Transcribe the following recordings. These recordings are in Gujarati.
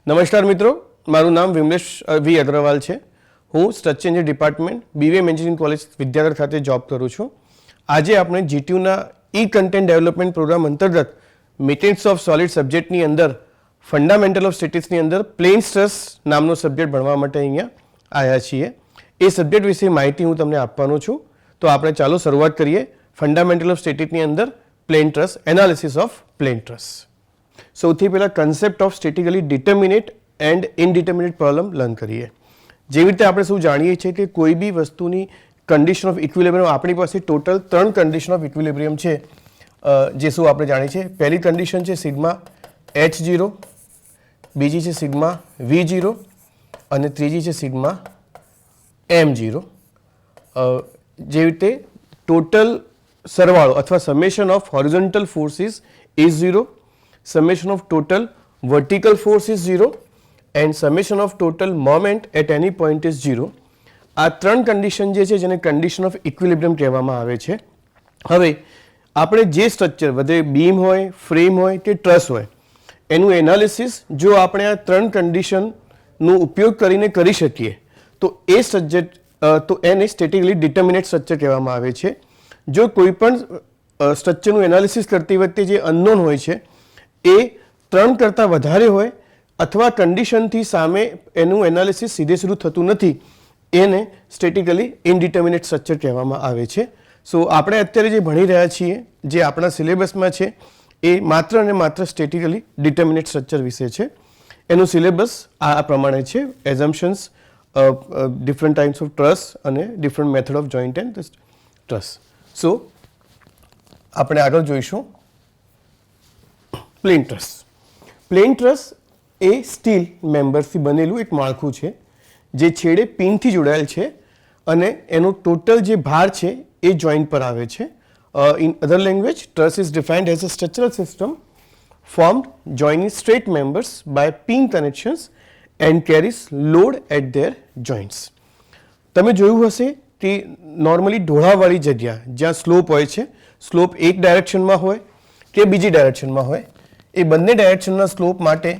નમસ્કાર મિત્રો, મારું નામ વિમલેશ વી અગ્રવાલ છે. હું structure engineer department BVM engineering college Vidyanagar ખાતે જોબ કરું છું. આજે આપણે જીટીયુના ઈ કન્ટેન્ટ ડેવલપમેન્ટ પ્રોગ્રામ અંતર્ગત મેકેનિક્સ ઓફ સોલિડ સબ્જેક્ટની અંદર ફંડામેન્ટલ ઓફ સ્ટેટિક્સની અંદર પ્લેન સ્ટ્રેસ નામનો સબ્જેક્ટ ભણવા માટે અહીંયા આવ્યા છીએ. એ સબ્જેક્ટ વિશે માહિતી હું તમને આપવાનો છું. તો આપણે ચાલો શરૂઆત કરીએ. ફંડામેન્ટલ ઓફ સ્ટેટિક્સની અંદર plane truss, analysis of plane truss. સૌથી પહેલાં concept of statically determinate and indeterminate problem learn કરીએ. જેવી રીતે આપણે શું જાણીએ છીએ કે કોઈ બી વસ્તુની કન્ડિશન ઓફ ઇક્વિલિબ્રિયમ, આપણી પાસે ટોટલ 3 કન્ડિશન ઓફ ઇક્વિલિબ્રિયમ છે. જે શું આપણે જાણીએ છીએ, પહેલી કન્ડિશન છે સિગ્મા H0, બીજી છે સિગ્મા V0 અને ત્રીજી છે સિગ્મા M0. જેવી રીતે ટોટલ સરવાળો અથવા summation of horizontal forces is 0, summation of total vertical force is 0 and summation of total moment at any point is 0. આ 3 કન્ડિશન જે છે જેને કન્ડિશન ઓફ ઇક્વિલિબ્રિયમ કહેવામાં આવે છે. હવે આપણે જે સ્ટ્રક્ચર, વધે બીમ હોય, ફ્રેમ હોય કે ટ્રસ હોય, એનું એનાલિસિસ જો આપણે આ 3 કન્ડિશનનો ઉપયોગ કરીને કરી શકીએ તો એ સબ્જેક્ટ તો એને સ્ટેટિકલી ડિટર્મિનેટ સ્ટ્રક્ચર કહેવામાં આવે છે. જો કોઈ પણ સ્ટ્રક્ચરનું એનાલિસિસ કરતી વખતે જે અનનોન હોય છે એ 3 કરતાં વધારે હોય અથવા કન્ડિશનથી સામે એનું એનાલિસિસ સીધે સીધું થતું નથી, એને સ્ટેટિકલી ઇનડિટર્મિનેટ સ્ટ્રક્ચર કહેવામાં આવે છે. સો આપણે અત્યારે જે ભણી રહ્યા છીએ, જે આપણા સિલેબસમાં છે, એ માત્ર અને માત્ર સ્ટેટિકલી ડિટર્મિનેટ સ્ટ્રક્ચર વિશે છે. એનું સિલેબસ આ પ્રમાણે છે: assumptions, different types of truss અને different method of joint and truss. So આપણે આગળ જોઈશું પ્લેન ટ્રસ. પ્લેન ટ્રસ એ સ્ટીલ મેમ્બરથી બનેલું એક માળખું છે જે છેડે પિનથી જોડાયેલ છે અને એનો ટોટલ જે ભાર છે એ જોઈન્ટ પર આવે છે. In other language, truss is defined as a structural system formed joining straight members by pin connections and carries load at their joints. તમે જોયું હશે કે નોર્મલી ઢોળાવાળી જગ્યા જ્યાં સ્લોપ હોય છે, સ્લોપ એક ડાયરેક્શનમાં હોય કે બીજી ડાયરેક્શનમાં હોય, એ બંને ડાયરેક્શનના સ્લોપ માટે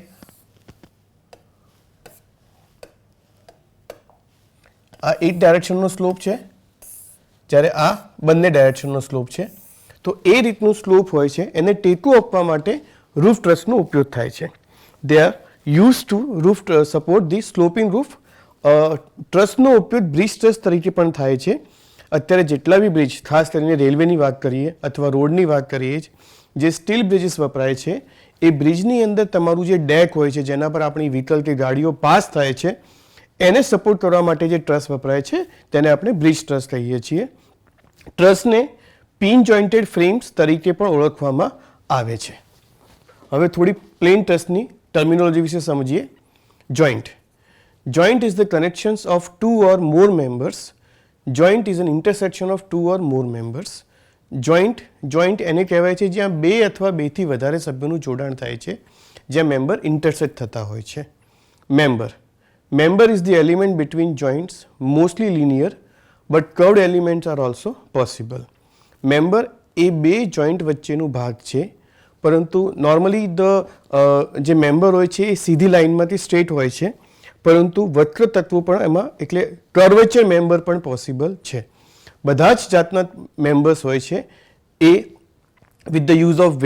આ એક ડાયરેક્શનનો સ્લોપ છે, જ્યારે આ બંને ડાયરેક્શનનો સ્લોપ છે. તો એ રીતનું સ્લોપ હોય છે, એને ટેકો આપવા માટે રૂફ ટ્રસનો ઉપયોગ થાય છે. They are use to roof support the sloping roof. ટ્રસનો ઉપયોગ બ્રિજ ટ્રસ તરીકે પણ થાય છે. અત્યારે જેટલા બી બ્રિજ, ખાસ કરીને રેલવેની વાત કરીએ અથવા રોડની વાત કરીએ, જે સ્ટીલ બ્રિજીસ વપરાય છે, એ બ્રિજની અંદર તમારું જે ડેક હોય છે, જેના પર આપણી વ્હીકલ કે ગાડીઓ પાસ થાય છે, એને સપોર્ટ કરવા માટે જે ટ્રસ વપરાય છે તેને આપણે બ્રિજ ટ્રસ કહીએ છીએ. ટ્રસને પિન જોઇન્ટેડ ફ્રેમ્સ તરીકે પણ ઓળખવામાં આવે છે. હવે થોડી પ્લેન ટ્રસની ટર્મિનોલોજી વિશે સમજીએ. Joint. Joint is the connections of 2 or more members. Joint is an intersection of 2 or more members. Joint એને કહેવાય છે જ્યાં 2 અથવા 2 થી વધારે સભ્યોનું જોડાણ થાય છે, જ્યાં મેમ્બર ઇન્ટરસેક્ટ થતા હોય છે. Member is the element between joints, mostly linear but curved elements are also possible. Member A 2 joint વચ્ચેનું ભાગ છે, પરંતુ નોર્મલી જે મેમ્બર હોય છે એ સીધી લાઇનમાંથી સ્ટ્રેટ હોય છે, પરંતુ વક્ર તત્વો પણ એમાં, એટલે કર્વેચર મેમ્બર પણ પોસિબલ છે. બધા જ જાતના મેમ્બર્સ હોય છે A with the use of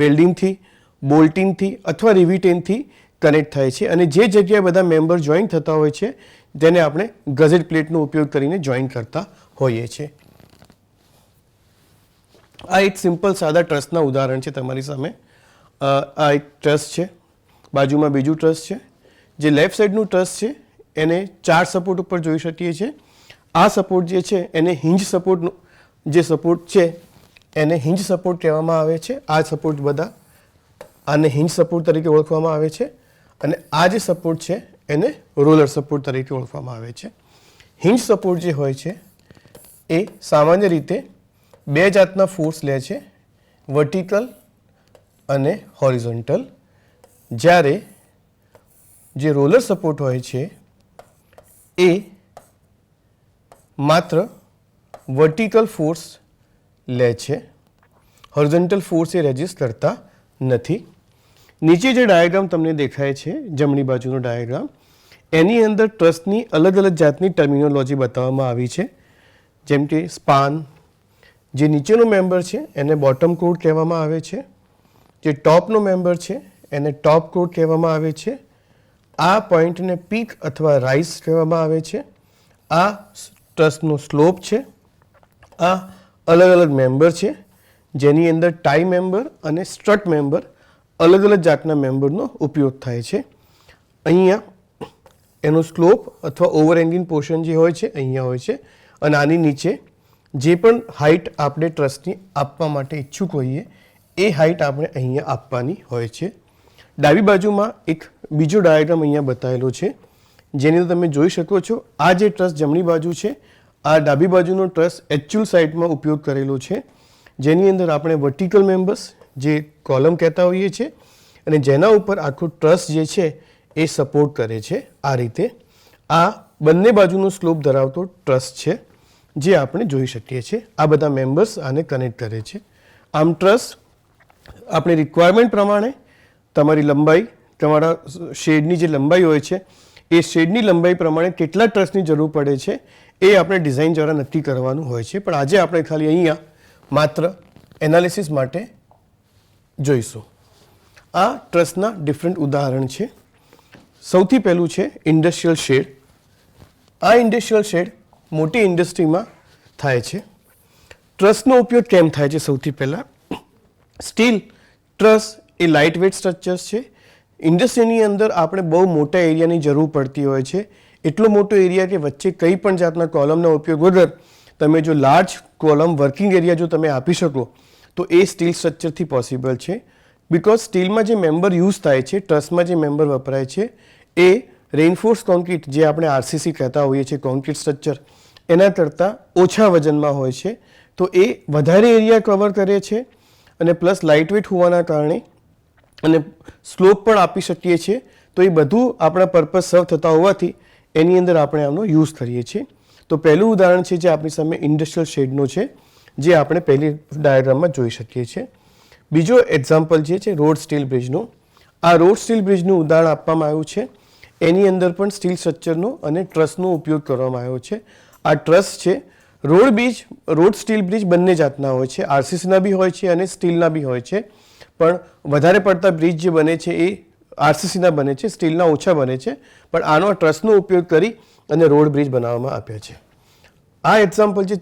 વેલ્ડિંગથી, બોલ્ટિંગથી અથવા રિવિટેનથી કનેક્ટ થાય છે. અને જે જગ્યાએ બધા મેમ્બર જોઈન થતા હોય છે તેને આપણે ગઝેટ પ્લેટનો ઉપયોગ કરીને જોઈન કરતા હોઈએ છીએ. આ એક સિમ્પલ સાદા ટ્રસના ઉદાહરણ છે તમારી સામે. આ એક ટ્રસ છે, બાજુમાં બીજું ટ્રસ છે. જે લેફ્ટ સાઈડનું ટ્રસ છે એને 4 સપોર્ટ ઉપર જોઈ શકીએ છીએ. આ સપોર્ટ જે છે એને હિંજ સપોર્ટ, જે સપોર્ટ છે એને હિંજ સપોર્ટ કહેવામાં આવે છે. આ સપોર્ટ બધા આને હિંજ સપોર્ટ તરીકે ઓળખવામાં આવે છે. અને આ જે સપોર્ટ છે એને રોલર સપોર્ટ તરીકે ઓળખવામાં આવે છે. હિંજ સપોર્ટ જે હોય છે એ સામાન્ય રીતે 2 જાતના ફોર્સ લે છે, વર્ટિકલ અને હોરિઝોન્ટલ. જ્યારે જે રોલર સપોર્ટ હોય છે એ માત્ર વર્ટિકલ ફોર્સ લે છે, હોરિઝોન્ટલ ફોર્સ એ રેઝિસ્ટ કરતા નથી. નીચે જે ડાયાગ્રામ તમને દેખાય છે જમણી બાજુનો ડાયાગ્રામ, એની અંદર ટ્રસ્ટની અલગ અલગ જાતની ટર્મિનોલોજી બતાવવામાં આવી છે. જેમ કે સ્પાન, જે નીચેનો મેમ્બર છે એને બોટમ કોડ કહેવામાં આવે છે, જે ટોપનો મેમ્બર છે એને ટોપ કોડ કહેવામાં આવે છે, આ પોઈન્ટને પીક અથવા રાઇઝ કહેવામાં આવે છે, આ ટ્રસ્ટનો સ્લોપ છે, આ અલગ અલગ મેમ્બર છે જેની અંદર ટાઈ મેમ્બર અને સ્ટ્રટ મેમ્બર અલગ અલગ જાતના મેમ્બરનો ઉપયોગ થાય છે. અહીંયા એનો સ્લોપ અથવા ઓવરહેંગિંગ પોર્શન જે હોય છે અહીંયા હોય છે, અને આની નીચે જે પણ હાઇટ આપણે ટ્રસ્ટની આપવા માટે ઈચ્છુક હોઈએ એ હાઇટ આપણે અહીંયા આપવાની હોય છે. ડાબી બાજુમાં એક બીજો ડાયાગ્રામ અહીંયા બતાવેલો છે જેની અંદર તમે જોઈ શકો છો. આ જે ટ્રસ્ટ જમણી બાજુ છે, આ ડાબી બાજુનો ટ્રસ્ટ એક્ચ્યુઅલ સાઇડમાં ઉપયોગ કરેલો છે, જેની અંદર આપણે વર્ટિકલ મેમ્બર્સ જે કોલમ કહેતા હોઈએ છીએ અને જેના ઉપર આખું ટ્રસ્ટ જે છે એ સપોર્ટ કરે છે. આ રીતે આ બંને બાજુનો સ્લોપ ધરાવતો ટ્રસ્ટ છે જે આપણે જોઈ શકીએ છીએ. આ બધા મેમ્બર્સ આને કનેક્ટ કરે છે. આમ ટ્રસ્ટ આપણી રિક્વાયરમેન્ટ પ્રમાણે તમારી લંબાઈ, તમારા શેડની જે લંબાઈ હોય છે એ શેડની લંબાઈ પ્રમાણે કેટલા ટ્રસ્ટની જરૂર પડે છે એ આપણે ડિઝાઇન દ્વારા નક્કી કરવાનું હોય છે. પણ આજે આપણે ખાલી અહીંયા માત્ર એનાલિસિસ માટે જોઈશું. આ ટ્રસ્ટના ડિફરન્ટ ઉદાહરણ છે. સૌથી પહેલું છે ઇન્ડસ્ટ્રીયલ શેડ. આ ઇન્ડસ્ટ્રીયલ શેડ મોટી ઇન્ડસ્ટ્રીમાં થાય છે. ટ્રસનો ઉપયોગ કેમ થાય છે? સૌથી પહેલાં સ્ટીલ ટ્રસ એ લાઇટ વેઇટ સ્ટ્રક્ચર્સ છે. ઇન્ડસ્ટ્રીની અંદર આપણે બહુ મોટા એરિયાની જરૂર પડતી હોય છે. એટલો મોટો એરિયા કે વચ્ચે કંઈ પણ જાતના કોલમના ઉપયોગ વગર તમે જો લાર્જ કોલમ વર્કિંગ એરિયા જો તમે આપી શકો તો એ સ્ટીલ સ્ટ્રક્ચરથી પોસિબલ છે. બિકોઝ સ્ટીલમાં જે મેમ્બર યુઝ થાય છે, ટ્રસમાં જે મેમ્બર વપરાય છે એ રેઇનફોર્સ કોન્ક્રીટ જે આપણે આરસીસી કહેતા હોઈએ છીએ કોન્ક્રીટ સ્ટ્રક્ચર એના કરતાં ઓછા વજનમાં હોય છે. તો એ વધારે એરિયા કવર કરે છે અને પ્લસ લાઇટવેટ હોવાના કારણે અને સ્લોપ પણ આપી શકીએ છીએ. તો એ બધું આપણા પર્પઝ સર્વ થતા હોવાથી એની અંદર આપણે આનો યુઝ કરીએ છીએ. તો પહેલું ઉદાહરણ છે જે આપણી સામે ઇન્ડસ્ટ્રીયલ શેડનો છે, જે આપણે પહેલી ડાયાગ્રામમાં જોઈ શકીએ છીએ. બીજો એક્ઝામ્પલ જે છે રોડ સ્ટીલ બ્રિજનો. આ રોડ સ્ટીલ બ્રિજનું ઉદાહરણ આપવામાં આવ્યું છે. એની અંદર પણ સ્ટીલ સ્ટ્રક્ચરનો અને ટ્રસનો ઉપયોગ કરવામાં આવ્યો છે. આ ટ્રસ છે. રોડ સ્ટીલ બ્રિજ બંને જાતના હોય છે, આરસીસીના બી હોય છે અને સ્ટીલના બી હોય છે. પણ વધારે પડતા બ્રિજ જે બને છે એ આરસીસીના બને છે, સ્ટીલના ઓછા બને છે. પણ આનો ટ્રસનો ઉપયોગ કરી અને રોડ બ્રિજ બનાવવામાં આવ્યા છે. આ એક્ઝામ્પલ જે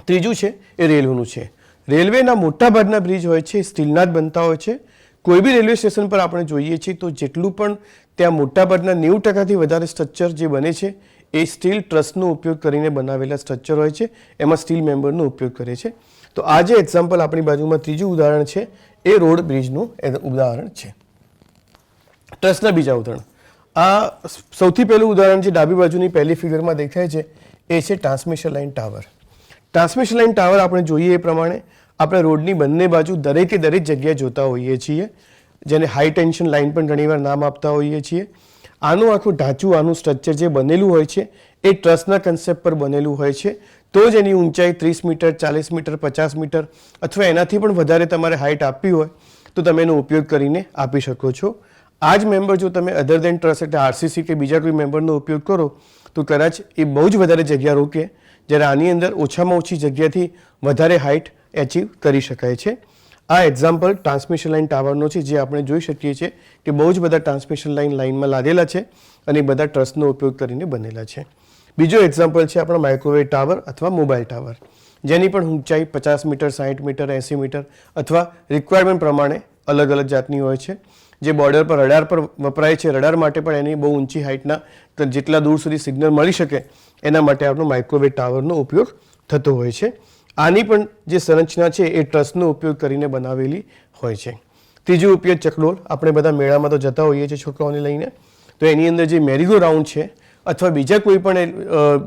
ત્રીજું છે એ રેલવેનું છે. રેલવેના મોટાભાગના બ્રિજ હોય છે સ્ટીલના જ બનતા હોય છે. કોઈ બી રેલવે સ્ટેશન પર આપણે જોઈએ છીએ તો જેટલું પણ ત્યાં મોટાભાગના 90% વધારે સ્ટ્રક્ચર જે બને છે એ સ્ટીલ ટ્રસનો ઉપયોગ કરીને બનાવેલા સ્ટ્રક્ચર હોય છે. એમાં સ્ટીલ મેમ્બરનો ઉપયોગ કરે છે. તો આ જે એક્ઝામ્પલ આપણી બાજુમાં ત્રીજું ઉદાહરણ છે એ રોડ બ્રિજનું ઉદાહરણ છે. ટ્રસના બીજા ઉદાહરણ. આ સૌથી પહેલું ઉદાહરણ જે ડાબી બાજુની પહેલી ફિગરમાં દેખાય છે એ છે transmission line tower. Transmission line tower આપણે જોઈએ એ પ્રમાણે આપણે રોડની બંને બાજુ દરેકે દરેક જગ્યાએ જોતા હોઈએ છીએ, જેને હાઈ ટેન્શન લાઇન પણ ઘણીવાર નામ આપતા હોઈએ છીએ. આનું આખું ઢાંચું, આનું સ્ટ્રક્ચર જે બનેલું હોય છે એ ટ્રસના કન્સેપ્ટ પર બનેલું હોય છે. તો જ એની ઊંચાઈ 30 મીટર, 40 મીટર, 50 મીટર અથવા એનાથી પણ વધારે તમારે હાઇટ આપવી હોય તો તમે એનો ઉપયોગ કરીને આપી શકો છો. આ જ મેમ્બર જો તમે અધર દેન ટ્રસ એટલે આરસીસી કે બીજા કોઈ મેમ્બરનો ઉપયોગ કરો તો કદાચ એ બહુ જ વધારે જગ્યા રોકે, જ્યારે આની અંદર ઓછામાં ઓછી જગ્યાથી વધારે હાઇટ એચીવ કરી શકાય છે. આ એક્ઝામ્પલ ટ્રાન્સમિશન લાઇન ટાવરનો છે, જે આપણે જોઈ શકીએ છીએ કે બહુ જ બધા ટ્રાન્સમિશન લાઇનમાં લાગેલા છે અને એ બધા ટ્રસનો ઉપયોગ કરીને બનેલા છે. બીજો એક્ઝામ્પલ છે આપણો માઇક્રોવેવ ટાવર અથવા મોબાઈલ ટાવર, જેની પણ ઊંચાઈ 50 મીટર, 60 મીટર, 80 મીટર અથવા રિક્વાયરમેન્ટ પ્રમાણે અલગ અલગ જાતની હોય છે. જે બોર્ડર પર રડાર પર વપરાય છે, રડાર માટે પણ એની બહુ ઊંચી હાઇટના જેટલા દૂર સુધી સિગ્નલ મળી શકે એના માટે આપણો માઇક્રોવેવ ટાવરનો ઉપયોગ થતો હોય છે. આની પણ જે સંરચના છે એ ટ્રસનો ઉપયોગ કરીને બનાવેલી હોય છે. ત્રીજો ઉપયોગ ચકડોળ. આપણે બધા મેળામાં તો જતા હોઈએ છીએ છોકરાઓને લઈને, તો એની અંદર જે મેરીગો રાઉન્ડ છે અથવા બીજા કોઈ પણ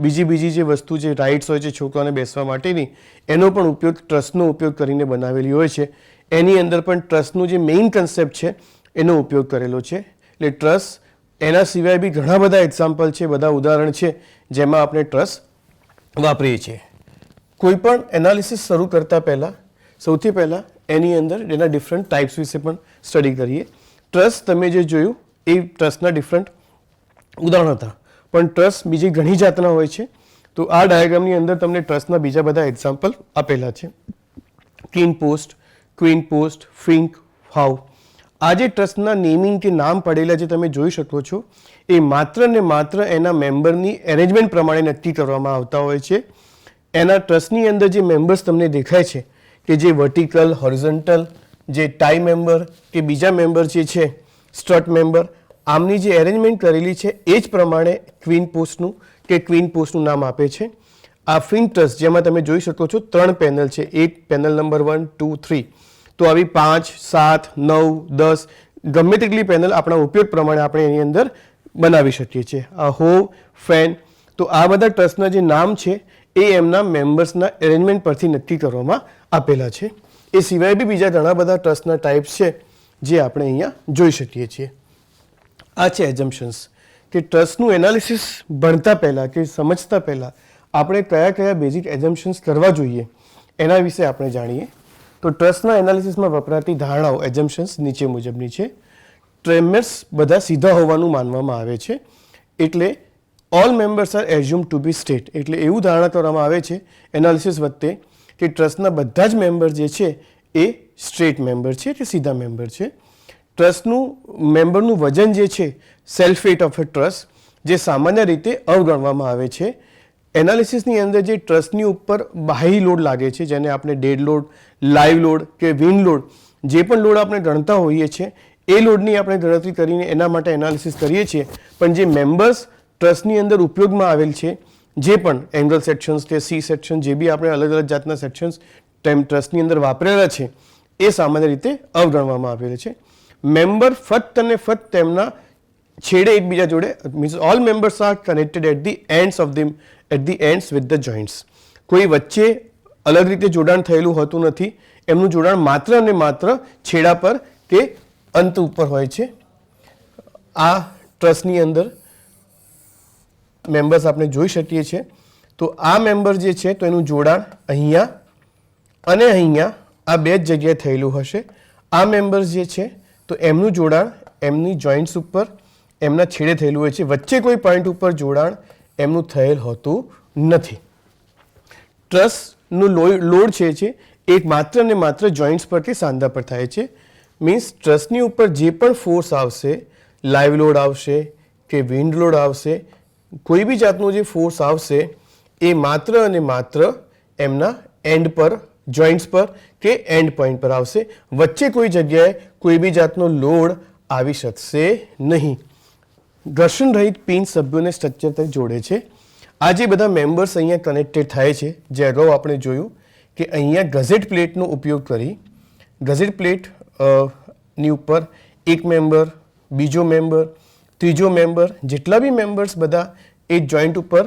બીજી જે વસ્તુ જે રાઇડ્સ હોય છે છોકરાઓને બેસવા માટેની, એનો પણ ઉપયોગ ટ્રસનો ઉપયોગ કરીને બનાવેલી હોય છે. એની અંદર પણ ટ્રસનું જે મેઇન કન્સેપ્ટ છે એનો ઉપયોગ કરેલો છે. એટલે ટ્રસ, એના સિવાય બી ઘણા બધા એક્ઝામ્પલ છે, બધા ઉદાહરણ છે જેમાં આપણે ટ્રસ વાપરીએ છીએ. કોઈ પણ એનાલિસિસ શરૂ કરતાં પહેલાં સૌથી પહેલાં એની અંદર એના ડિફરન્ટ ટાઈપ્સ વિશે પણ સ્ટડી કરીએ. ટ્રસ્ટ તમે જે જોયું એ ટ્રસ્ટના ડિફરન્ટ ઉદાહરણ હતા, પણ ટ્રસ્ટ બીજી ઘણી જાતના હોય છે. તો આ ડાયાગ્રામની અંદર તમને ટ્રસ્ટના બીજા બધા એક્ઝામ્પલ આપેલા છે. King post, queen post, fink, Howe. આ જે ટ્રસ્ટના નેમિંગ કે નામ પડેલા જે તમે જોઈ શકો છો એ માત્ર ને માત્ર એના મેમ્બરની એરેન્જમેન્ટ પ્રમાણે નક્કી કરવામાં આવતા હોય છે. એના ટ્રસ્ટની અંદર જે મેમ્બર્સ તમને દેખાય છે કે જે વર્ટિકલ, હોરિઝોન્ટલ, જે ટાઈ મેમ્બર કે બીજા મેમ્બર જે છે સ્ટ્રટ મેમ્બર, આમની જે એરેન્જમેન્ટ કરેલી છે એ જ પ્રમાણે ક્વીન પોસ્ટનું કે ક્વીન પોસ્ટનું નામ આપે છે. આ ફિંક ટ્રસ્ટ જેમાં તમે જોઈ શકો છો 3 પેનલ છે, એક પેનલ નંબર 1, 2, 3. તો આવી 5, 7, 9, 10 ગમે તેટલી પેનલ આપણા ઉપયોગ પ્રમાણે આપણે એની અંદર બનાવી શકીએ છીએ. આ હોવ, ફેન, તો આ બધા ટ્રસ્ટના જે નામ છે એ એમના મેમ્બર્સના એરેન્જમેન્ટ પરથી નક્કી કરવામાં આપેલા છે. એ સિવાય બી બીજા ઘણા બધા ટ્રસ્ટના ટાઈપ્સ છે જે આપણે અહીંયા જોઈ શકીએ છીએ. આ છે એઝમ્પશન્સ, કે ટ્રસ્ટનું એનાલિસિસ ભણતા પહેલાં કે સમજતા પહેલાં આપણે કયા કયા બેઝિક એઝમ્પશન્સ કરવા જોઈએ એના વિશે આપણે જાણીએ. તો ટ્રસ્ટના એનાલિસિસમાં વપરાતી ધારણાઓ એઝમ્પશન્સ નીચે મુજબની છે. મેમ્બર્સ બધા સીધા હોવાનું માનવામાં આવે છે, એટલે all members are assume to be straight, એટલે એવું ધારણા કરવામાં આવે છે એનાલિસિસ વખતે કે ટ્રસ્ટના બધા જ મેમ્બર જે છે એ સ્ટ્રેટ મેમ્બર છે કે સીધા મેમ્બર છે. ટ્રસ્ટનું મેમ્બરનું વજન જે છે self weight of a trust, જે સામાન્ય રીતે અવગણવામાં આવે છે. એનાલિસિસની અંદર જે ટ્રસ્ટની ઉપર બાહ્ય લોડ લાગે છે જેને આપણે ડેડ લોડ, લાઈવ લોડ કે વિન્ડ લોડ, જે પણ લોડ આપણે ગણતા હોઈએ છીએ એ લોડની આપણે ગણતરી કરીને એના માટે એનાલિસિસ કરીએ છીએ. પણ જે મેમ્બર્સ ટ્રસ્ટની અંદર ઉપયોગમાં આવેલ છે, જે પણ એંગલ સેક્શન્સ કે સી સેક્શન, જે બી આપણે અલગ અલગ જાતના સેક્શન્સ ટ્રસ્ટની અંદર વાપરેલા છે એ સામાન્ય રીતે અવગણવામાં આવેલા છે. મેમ્બર ફક્ત અને ફક્ત તેમના છેડે એકબીજા જોડે, means all members are connected at the ends with the joints. કોઈ વચ્ચે અલગ રીતે જોડાણ થયેલું હોતું નથી, એમનું જોડાણ માત્ર અને માત્ર છેડા પર કે અંત ઉપર હોય છે. આ ટ્રસ્ટની અંદર મેમ્બર્સ આપણે જોઈ શકીએ છીએ. તો આ મેમ્બર જે છે તો એનું જોડાણ અહીંયા અને અહીંયા આ બે જ જગ્યાએ થયેલું હશે. આ મેમ્બર્સ જે છે તો એમનું જોડાણ એમની જોઇન્ટ્સ ઉપર એમના છેડે થયેલું હોય છે, વચ્ચે કોઈ પોઈન્ટ ઉપર જોડાણ એમનું થયેલ હોતું નથી. ટ્રસ્ટનું લોડ છે એ માત્ર ને માત્ર જોઇન્ટ્સ પર કે સાંધા પર થાય છે. મીન્સ ટ્રસ્ટની ઉપર જે પણ ફોર્સ આવશે, લાઈવ લોડ આવશે કે વિન્ડ લોડ આવશે, કોઈ બી જાતનો જે ફોર્સ આવશે એ માત્ર અને માત્ર એમના એન્ડ પર, જોઇન્ટ્સ પર કે એન્ડ પોઈન્ટ પર આવશે. વચ્ચે કોઈ જગ્યાએ કોઈ બી જાતનો લોડ આવી શકશે નહીં. ઘર્ષણ રહિત પિન સભ્યોને સ્ટ્રક્ચર તક જોડે છે. આ જે બધા મેમ્બર્સ અહીંયા કનેક્ટેડ થાય છે, જે અગાઉ આપણે જોયું કે અહીંયા ગઝેટ પ્લેટનો ઉપયોગ કરી ગઝેટ પ્લેટ ની ઉપર એક મેમ્બર, બીજો મેમ્બર, ત્રીજો મેમ્બર, જેટલા બી મેમ્બર્સ બધા એ જોઈન્ટ ઉપર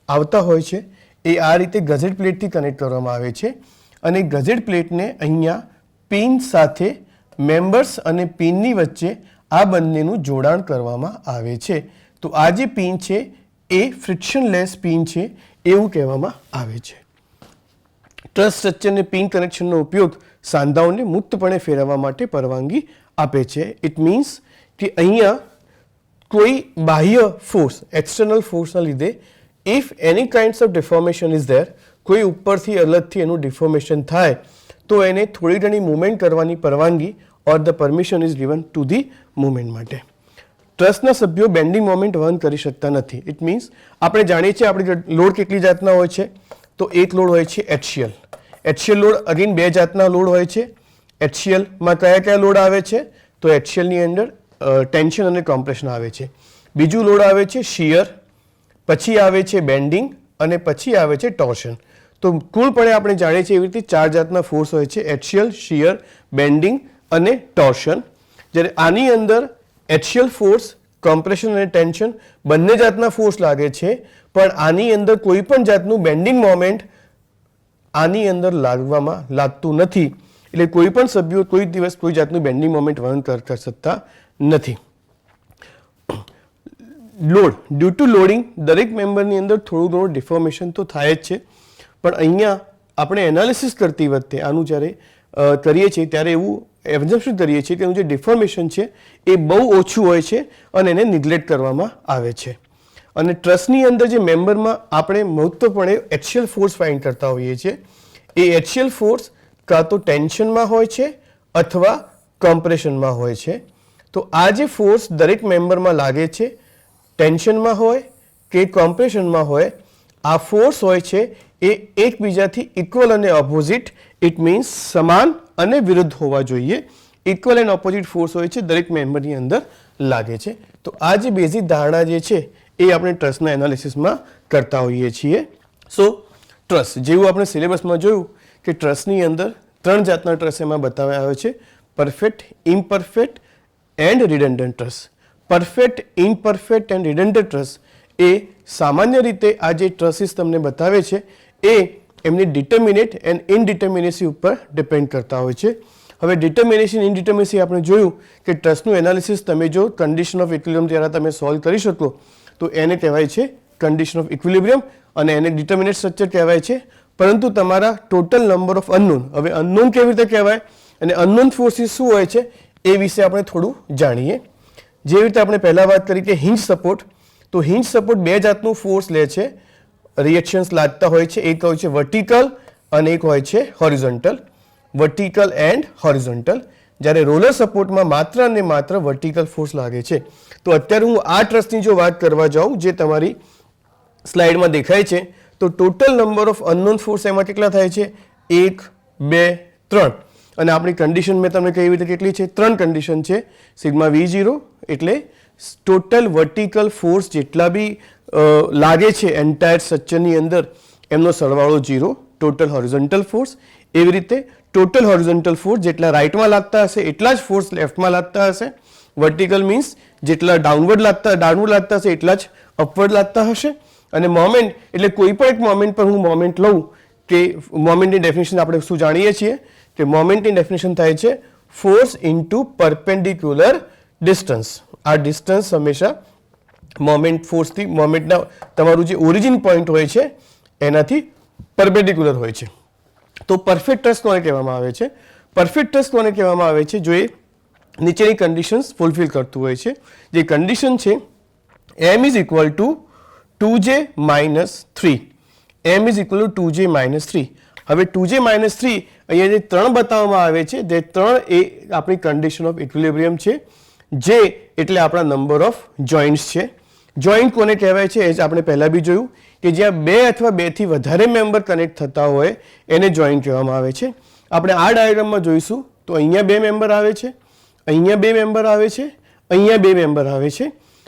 આવતા હોય છે એ આ રીતે ગઝેટ પ્લેટથી કનેક્ટ કરવામાં આવે છે. અને ગઝેટ પ્લેટને અહીંયા પિન સાથે મેમ્બર્સ અને પિનની વચ્ચે આ બંનેનું જોડાણ કરવામાં આવે છે. તો આ જે પિન છે એ ફ્રિક્શનલેસ પિન છે એવું કહેવામાં આવે છે. ટ્રસ્ટ સ્ટ્રક્ચરને પિન કનેક્શનનો ઉપયોગ સાંધાઓને મુક્તપણે ફેરવવા માટે પરવાનગી આપે છે. ઇટ મીન્સ કે અહીંયા કોઈ બાહ્ય ફોર્સ, એક્સટર્નલ ફોર્સના લીધે if any kinds of deformation is there, કોઈ ઉપરથી અલગથી એનું ડિફોર્મેશન થાય તો એને થોડી ઘણી મૂવમેન્ટ કરવાની પરવાનગી or the permission is given to the movement માટે. ટ્રસ્ટના સભ્યો બેન્ડિંગ મોમેન્ટ વહન કરી શકતા નથી. ઇટ મીન્સ આપણે જાણીએ છીએ આપણે લોડ કેટલી જાતના હોય છે, તો એક લોડ હોય છે એક્સિયલ. એક્સિયલ લોડ અગેન બે જાતના લોડ હોય છે. એક્સિયલમાં કયા કયા લોડ આવે છે, તો એક્સિયલની અંદર ટેન્શન અને કોમ્પ્રેશન આવે છે. બીજું લોડ આવે છે શિયર, પછી આવે છે બેન્ડિંગ અને પછી આવે છે ટોર્શન. તો કુલપણે આપણે જાણીએ છીએ એવી રીતે ચાર જાતના ફોર્સ હોય છે: એક્સિયલ, શિયર, બેન્ડિંગ અને ટોર્શન. જ્યારે આની અંદર એક્સિયલ ફોર્સ, કોમ્પ્રેશન અને ટેન્શન બંને જાતના ફોર્સ લાગે છે, પણ આની અંદર કોઈ પણ જાતનું બેન્ડિંગ મોમેન્ટ આની અંદર લાગતું નથી. એટલે કોઈ પણ સભ્યો કોઈ દિવસ કોઈ જાતનું બેન્ડિંગ મોમેન્ટ વહન કરી શકતા નથી. લોડ, ડ્યુ ટુ લોડિંગ દરેક મેમ્બરની અંદર થોડું ઘણું ડિફોર્મેશન તો થાય જ છે, પણ અહીંયા આપણે એનાલિસિસ કરતી વખતે આનું જ્યારે કરીએ છીએ ત્યારે એવું એઝમ્પશન કરીએ છીએ કે એનું જે ડિફોર્મેશન છે એ બહુ ઓછું હોય છે અને એને નિગ્લેક્ટ કરવામાં આવે છે. અને ટ્રસ્ટની અંદર જે મેમ્બરમાં આપણે મહત્વપણે એક્સિયલ ફોર્સ ફાઇન્ડ કરતા હોઈએ છીએ. એ એક્સિયલ ફોર્સ કાં તો ટેન્શનમાં હોય છે અથવા કમ્પ્રેશનમાં હોય છે. તો આ જે ફોર્સ દરેક મેમ્બરમાં લાગે છે, ટેન્શનમાં હોય કે કમ્પ્રેશનમાં હોય, આ ફોર્સ હોય છે એ એકબીજાથી ઇક્વલ અને ઓપોઝિટ, ઇટ મીન્સ સમાન અને વિરુદ્ધ હોવા જોઈએ. ઇક્વલ એન્ડ ઓપોઝિટ ફોર્સ હોય છે દરેક મેમ્બરની અંદર લાગે છે. તો આ જે બેઝિક ધારણા જે છે એ આપણે ટ્રસ્ટના એનાલિસિસમાં કરતા હોઈએ છીએ. સો ટ્રસ્ટ જેવું આપણે સિલેબસમાં જોયું કે ટ્રસ્ટની અંદર 3 જાતના ટ્રસ્ટ એમાં બતાવ્યા આવે છે: perfect, imperfect and redundant truss. Perfect, imperfect and redundant truss એ સામાન્ય રીતે આ જે ટ્રસ્ટીસ તમને બતાવે છે એ એમની ડિટર્મિનેટ એન્ડ ઇનડિટર્મિનેસી ઉપર ડિપેન્ડ કરતા હોય છે. હવે ડિટર્મિનેશન ઇનડિટર્મિનેસી આપણે જોયું કે ટ્રસ્ટનું એનાલિસિસ તમે જો કન્ડિશન ઓફ ઇક્વિલિબ્રિયમ દ્વારા તમે સોલ્વ કરી શકો તો એને કહેવાય છે કન્ડિશન ઓફ ઇક્વિલિબ્રિયમ અને એને ડિટર્મિનેટ સ્ટ્રક્ચર કહેવાય છે. પરંતુ તમારા ટોટલ નંબર ઓફ અનનોન, હવે અનનોન કેવી રીતે કહેવાય અને અનનોન ફોર્સીસ શું હોય છે એ વિશે આપણે થોડું જાણીએ. જેવી રીતે આપણે પહેલાં વાત કરી કે હિંજ સપોર્ટ, તો હિંજ સપોર્ટ 2 જાતનું ફોર્સ લે છે, રિએક્શન્સ લાગતા હોય છે. એક હોય છે વર્ટિકલ અને એક હોય છે હોરિઝોન્ટલ. Vertical and horizontal. જ્યારે રોલર સપોર્ટમાં માત્ર અને માત્ર વર્ટિકલ ફોર્સ લાગે છે. તો અત્યારે હું આ ટ્રસ્ટની જો વાત કરવા જાઉં જે તમારી સ્લાઇડમાં દેખાય છે તો total number of unknown force એમાં કેટલા થાય છે? 1, 2, 3. અને આપણી કન્ડિશન મેં તમને કહી રીતે કેટલી છે? 3 કન્ડિશન છે. સિગ્મા V0 એટલે ટોટલ વર્ટિકલ ફોર્સ જેટલા બી લાગે છે એન્ટાયર સ્ટ્રક્ચરની અંદર એમનો સરવાળો 0. Total horizontal force. એવી રીતે ટોટલ હોરિઝોન્ટલ ફોર્સ જેટલા રાઇટમાં લાગતા હશે એટલા જ ફોર્સ લેફ્ટમાં લાગતા હશે. વર્ટિકલ મીન્સ જેટલા ડાઉનવર્ડ લાગતા હશે એટલા જ અપવર્ડ લાગતા હશે. અને મોમેન્ટ એટલે કોઈ પણ એક મોમેન્ટ પર હું મોમેન્ટ લઉં કે મોમેન્ટની ડેફિનેશન આપણે શું જાણીએ છીએ કે મોમેન્ટની ડેફિનેશન થાય છે ફોર્સ ઇન્ટુ પરપેન્ડિક્યુલર ડિસ્ટન્સ. આ ડિસ્ટન્સ હંમેશા મોમેન્ટ ફોર્સથી મોમેન્ટના તમારું જે ઓરિજિન પોઈન્ટ હોય છે એનાથી પરપેન્ડિક્યુલર હોય છે. તો પરફેક્ટ ટ્રસ્ટ કોને કહેવામાં આવે છે? પરફેક્ટ ટ્રસ્ટ કોને કહેવામાં આવે છે? જો એ નીચેની કન્ડિશન્સ ફૂલફિલ કરતું હોય છે. જે કન્ડિશન છે m is equal two 2j - 3. m is equal two 2j - 3. હવે 2j - 3 અહીંયા જે 3 બતાવવામાં આવે છે તે 3 એ આપણી કન્ડિશન ઓફ ઇક્વિલિબ્રિયમ છે. જે એટલે આપણા નંબર ઓફ જોઇન્ટ્સ છે. જોઇન્ટ કોને કહેવાય છે? એ જ આપણે પહેલાં બી જોયું કે જ્યાં 2 અથવા 2 થી વધારે મેમ્બર કનેક્ટ થતા હોય એને જોઇન્ટ કહેવામાં આવે છે. આપણે આ ડાયાગ્રામમાં જોઈશું તો અહીંયા 2 મેમ્બર આવે છે, અહીંયા 2 મેમ્બર આવે છે, અહીંયા 2 મેમ્બર આવે છે.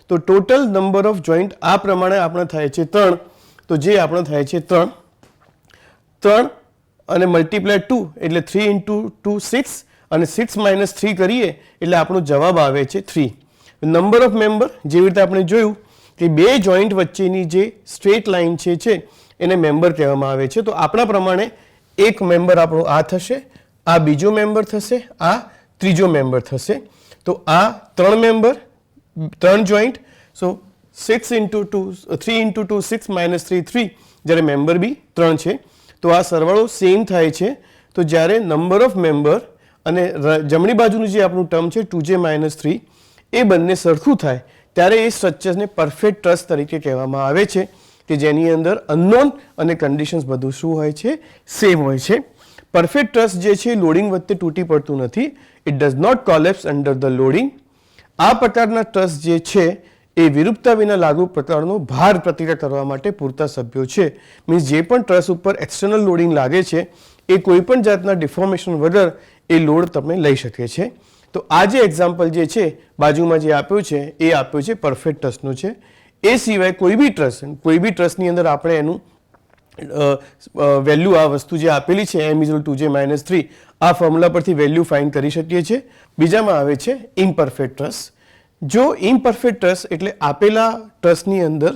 તો ટોટલ નંબર ઓફ જોઈન્ટ આ પ્રમાણે આપણે થાય છે 3. તો જે આપણે થાય છે 3 અને મલ્ટીપ્લાય 2 એટલે 3 × 2 6 અને 6 - 3 કરીએ એટલે આપણો જવાબ આવે છે 3. નંબર ઓફ મેમ્બર જેવી રીતે આપણે જોયું કે 2 જોઈન્ટ વચ્ચેની જે સ્ટ્રેટ લાઇન છે એને મેમ્બર કહેવામાં આવે છે. તો આપણા પ્રમાણે એક મેમ્બર આપણો આ થશે, આ બીજો મેમ્બર થશે, આ ત્રીજો મેમ્બર થશે. તો આ 3 મેમ્બર 3 જોઈન્ટ. સો 6 × 2 3 × 2 6 - 3 3 જ્યારે મેમ્બર બી 3 છે. તો આ સરવાળો સેમ થાય છે. તો જ્યારે નંબર ઓફ મેમ્બર અને જમણી બાજુનું જે આપણું ટર્મ છે 2j - 3 એ બંને સરખું થાય ત્યારે એ સ્ટ્રક્ચરને પરફેક્ટ ટ્રસ્ટ તરીકે કહેવામાં આવે છે કે જેની અંદર અનનોન અને કન્ડિશન્સ બધું શું હોય છે? સેમ હોય છે. પરફેક્ટ ટ્રસ્ટ જે છે લોડિંગ વખતે તૂટી પડતું નથી. It does not collapse under the loading. આ પ્રકારના ટ્રસ્ટ જે છે એ વિરૂપતા વિના લાગુ પ્રકારનો ભાર પ્રતિક્રિયા કરવા માટે પૂરતા સભ્યો છે. મીન્સ જે પણ ટ્રસ્ટ ઉપર એક્સટર્નલ લોડિંગ લાગે છે એ કોઈ પણ જાતના ડિફોર્મેશન વગર એ લોડ તમે લઈ શકે છે. તો આ જે એક્ઝામ્પલ જે છે બાજુમાં જે આપ્યું છે એ આપ્યું છે પરફેક્ટ ટ્રસ્ટનું છે. એ સિવાય કોઈ બી ટ્રસ્ટની અંદર આપણે એનું વેલ્યુ આ વસ્તુ જે આપેલી છે m = 2j - 3 આ ફોર્મ્યુલા પરથી વેલ્યુ ફાઇન્ડ કરી શકીએ છીએ. બીજામાં આવે છે ઇમ્પરફેક્ટ ટ્રસ્ટ. જો ઇમ્પરફેક્ટ ટ્રસ્ટ એટલે આપેલા ટ્રસ્ટની અંદર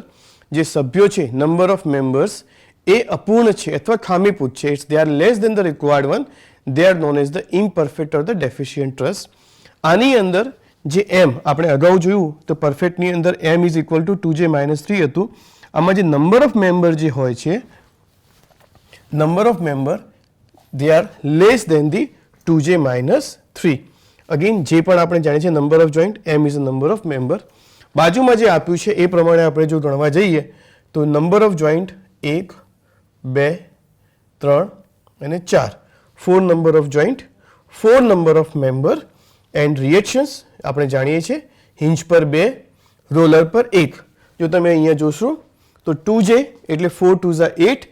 જે સભ્યો છે નંબર ઓફ મેમ્બર્સ એ અપૂર્ણ છે અથવા ખામીપૂત છે, it's they are less than the required one, they are known as the imperfect or the deficient truss. આની અંદર જે m આપણે અગાઉ જોયું તો પરફેક્ટની અંદર m is equal two 2j - 3 હતું. આમાં જે નંબર ઓફ મેમ્બર જે હોય છે number of member they are less than the 2j minus 3. Again જે પણ આપણે જાણીએ છીએ number of joint, m is a number of member. બાજુમાં જે આપ્યું છે એ પ્રમાણે આપણે જો ગણવા જઈએ તો નંબર ઓફ જોઈન્ટ 1, 2, 3 અને 4. 4 number of joint, 4 number of member and reactions આપણે જાણીએ છીએ હિંજ પર 2, રોલર પર 1. જો તમે અહીંયા જોશો તો 2j એટલે 4 2 8,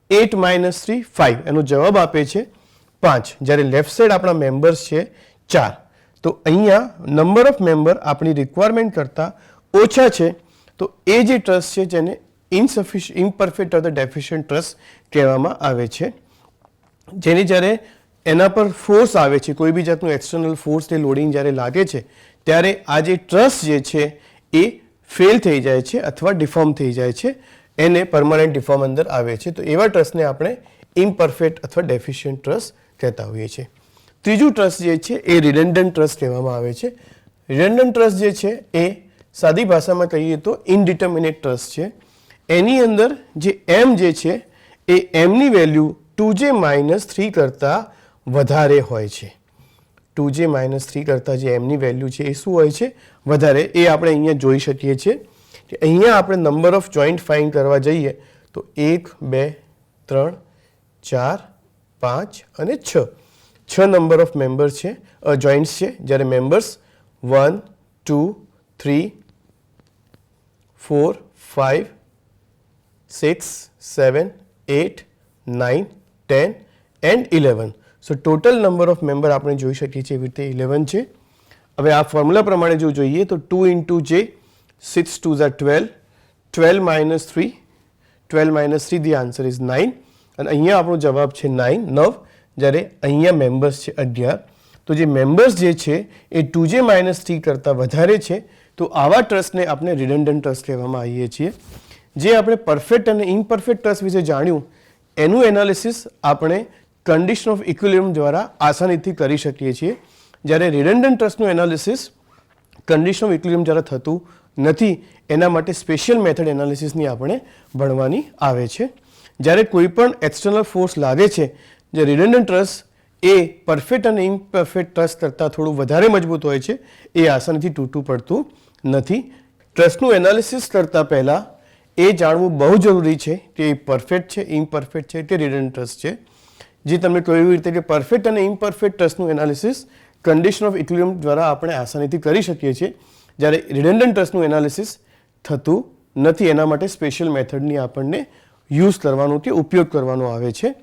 8 માઇનસ 3 5, એનો જવાબ આપે છે 5. જ્યારે લેફ્ટ સાઈડ આપણા મેમ્બર્સ છે 4. તો અહીંયા નંબર ઓફ મેમ્બર આપણી રિક્વાયરમેન્ટ કરતાં ઓછા છે, તો એ જે ટ્રસ્ટ છે જેને ઇમ્પરફેક્ટ ઓર ધ ડેફિશિયન્ટ ટ્રસ્ટ કહેવામાં આવે છે. જેની જ્યારે એના પર ફોર્સ આવે છે, કોઈ બી જાતનું એક્સટર્નલ ફોર્સ કે લોડિંગ જ્યારે લાગે છે ત્યારે આ જે ટ્રસ્ટ જે છે એ ફેલ થઈ જાય છે અથવા ડિફોર્મ થઈ જાય છે, એને પરમાનન્ટ ડિફોર્મ અંદર આવે છે. તો એવા ટ્રસ્ટને આપણે ઇમ્પરફેક્ટ અથવા ડેફિશિયન્ટ ટ્રસ્ટ કહેતા હોઈએ છીએ. ત્રીજું ટ્રસ્ટ જે છે એ રિડન્ડન્ટ ટ્રસ્ટ કહેવામાં આવે છે. રિડન્ડન્ટ ટ્રસ્ટ જે છે એ સાદી ભાષામાં કહીએ તો ઇનડિટર્મિનેટ ટ્રસ્ટ છે. એની અંદર જે m જે છે એ mની વેલ્યુ 2j માઇનસ 3 કરતાં વધારે હોય છે. 2j માઇનસ 3 કરતાં જે mની વેલ્યુ છે એ શું હોય છે? વધારે. એ આપણે અહીંયા જોઈ શકીએ છીએ કે અહીંયા આપણે નંબર ઓફ જોઈન્ટ ફાઇન્ડ કરવા જઈએ તો 1, 2, 3, 4, 5 અને 6. 6 નંબર ઓફ મેમ્બર્સ છે, જોઈન્ટ્સ છે. જ્યારે members 1, 2, 3, 4, 5, 6, 7, 8, 9, 10 and 11. So total number of member આપણે જોઈ શકીએ છીએ એવી રીતે 11 છે. હવે આ ફોર્મ્યુલા પ્રમાણે જો જોઈએ તો 2 into j, 6 2 12, 12 minus 3, 12 minus 3, the answer is 9. અને અહીંયા આપણો જવાબ છે 9. જ્યારે અહીંયા મેમ્બર્સ છે 11. તો જે મેમ્બર્સ જે છે એ 2j માઇનસ 3 કરતાં વધારે છે, તો આવા ટ્રસ્ટને આપણે રિડન્ડન્ટ ટ્રસ્ટ કહેવામાં આવીએ છીએ. જે આપણે પરફેક્ટ અને ઇમ્પરફેક્ટ ટ્રસ્ટ વિશે જાણ્યું એનું એનાલિસિસ આપણે કન્ડિશન ઓફ ઇક્વિલિબ્રિયમ દ્વારા આસાનીથી કરી શકીએ છીએ. જ્યારે redundant ટ્રસ્ટનું analysis condition of equilibrium દ્વારા થતું નથી, એના માટે સ્પેશિયલ મેથડ એનાલિસિસની આપણે ભણવાની આવે છે. જ્યારે કોઈ પણ એક્સટર્નલ ફોર્સ લાગે છે, જે રિડન્ડન્ટ ટ્રસ્ટ એ પરફેક્ટ અને ઇમ્પરફેક્ટ ટ્રસ્ટ કરતાં થોડું વધારે મજબૂત હોય છે, એ આસાનીથી તૂટવું પડતું નથી. ટ્રસ્ટનું એનાલિસિસ કરતાં પહેલાં એ જાણવું બહુ જરૂરી છે કે એ પરફેક્ટ છે, ઇમ્પરફેક્ટ છે કે રિડન્ડન્ટ ટ્રસ્ટ છે. જે તમને કહ્યું એવી રીતે કે પરફેક્ટ અને ઇમ્પરફેક્ટ ટ્રસ્ટનું એનાલિસિસ કન્ડિશન ઓફ ઇક્વિલિબ્રિયમ દ્વારા આપણે આસાનીથી કરી શકીએ છીએ. જ્યારે રિડન્ડન્ટ ટ્રસ્ટનું એનાલિસિસ થતું નથી, એના માટે સ્પેશિયલ મેથડની આપણને યુઝ કરવાનું કે ઉપયોગ કરવાનો આવે છે.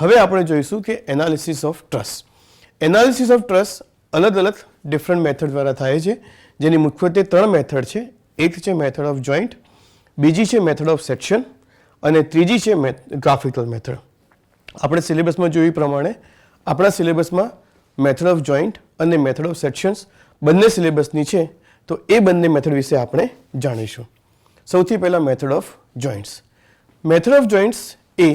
હવે આપણે જોઈશું કે analysis of trust. Analysis of trust અલગ અલગ ડિફરન્ટ મેથડ દ્વારા થાય છે, જેની મુખ્યત્વે 3 મેથડ છે. એક છે મેથડ ઓફ જોઈન્ટ, બીજી છે મેથડ ઓફ સેક્શન અને ત્રીજી છે ગ્રાફિકલ મેથડ. આપણે સિલેબસમાં જોયું પ્રમાણે આપણા સિલેબસમાં મેથડ ઓફ જોઈન્ટ અને મેથડ ઓફ સેક્શન્સ બંને સિલેબસની છે, તો એ બંને મેથડ વિશે આપણે જાણીશું. સૌથી પહેલાં method of joints. Method of joints એ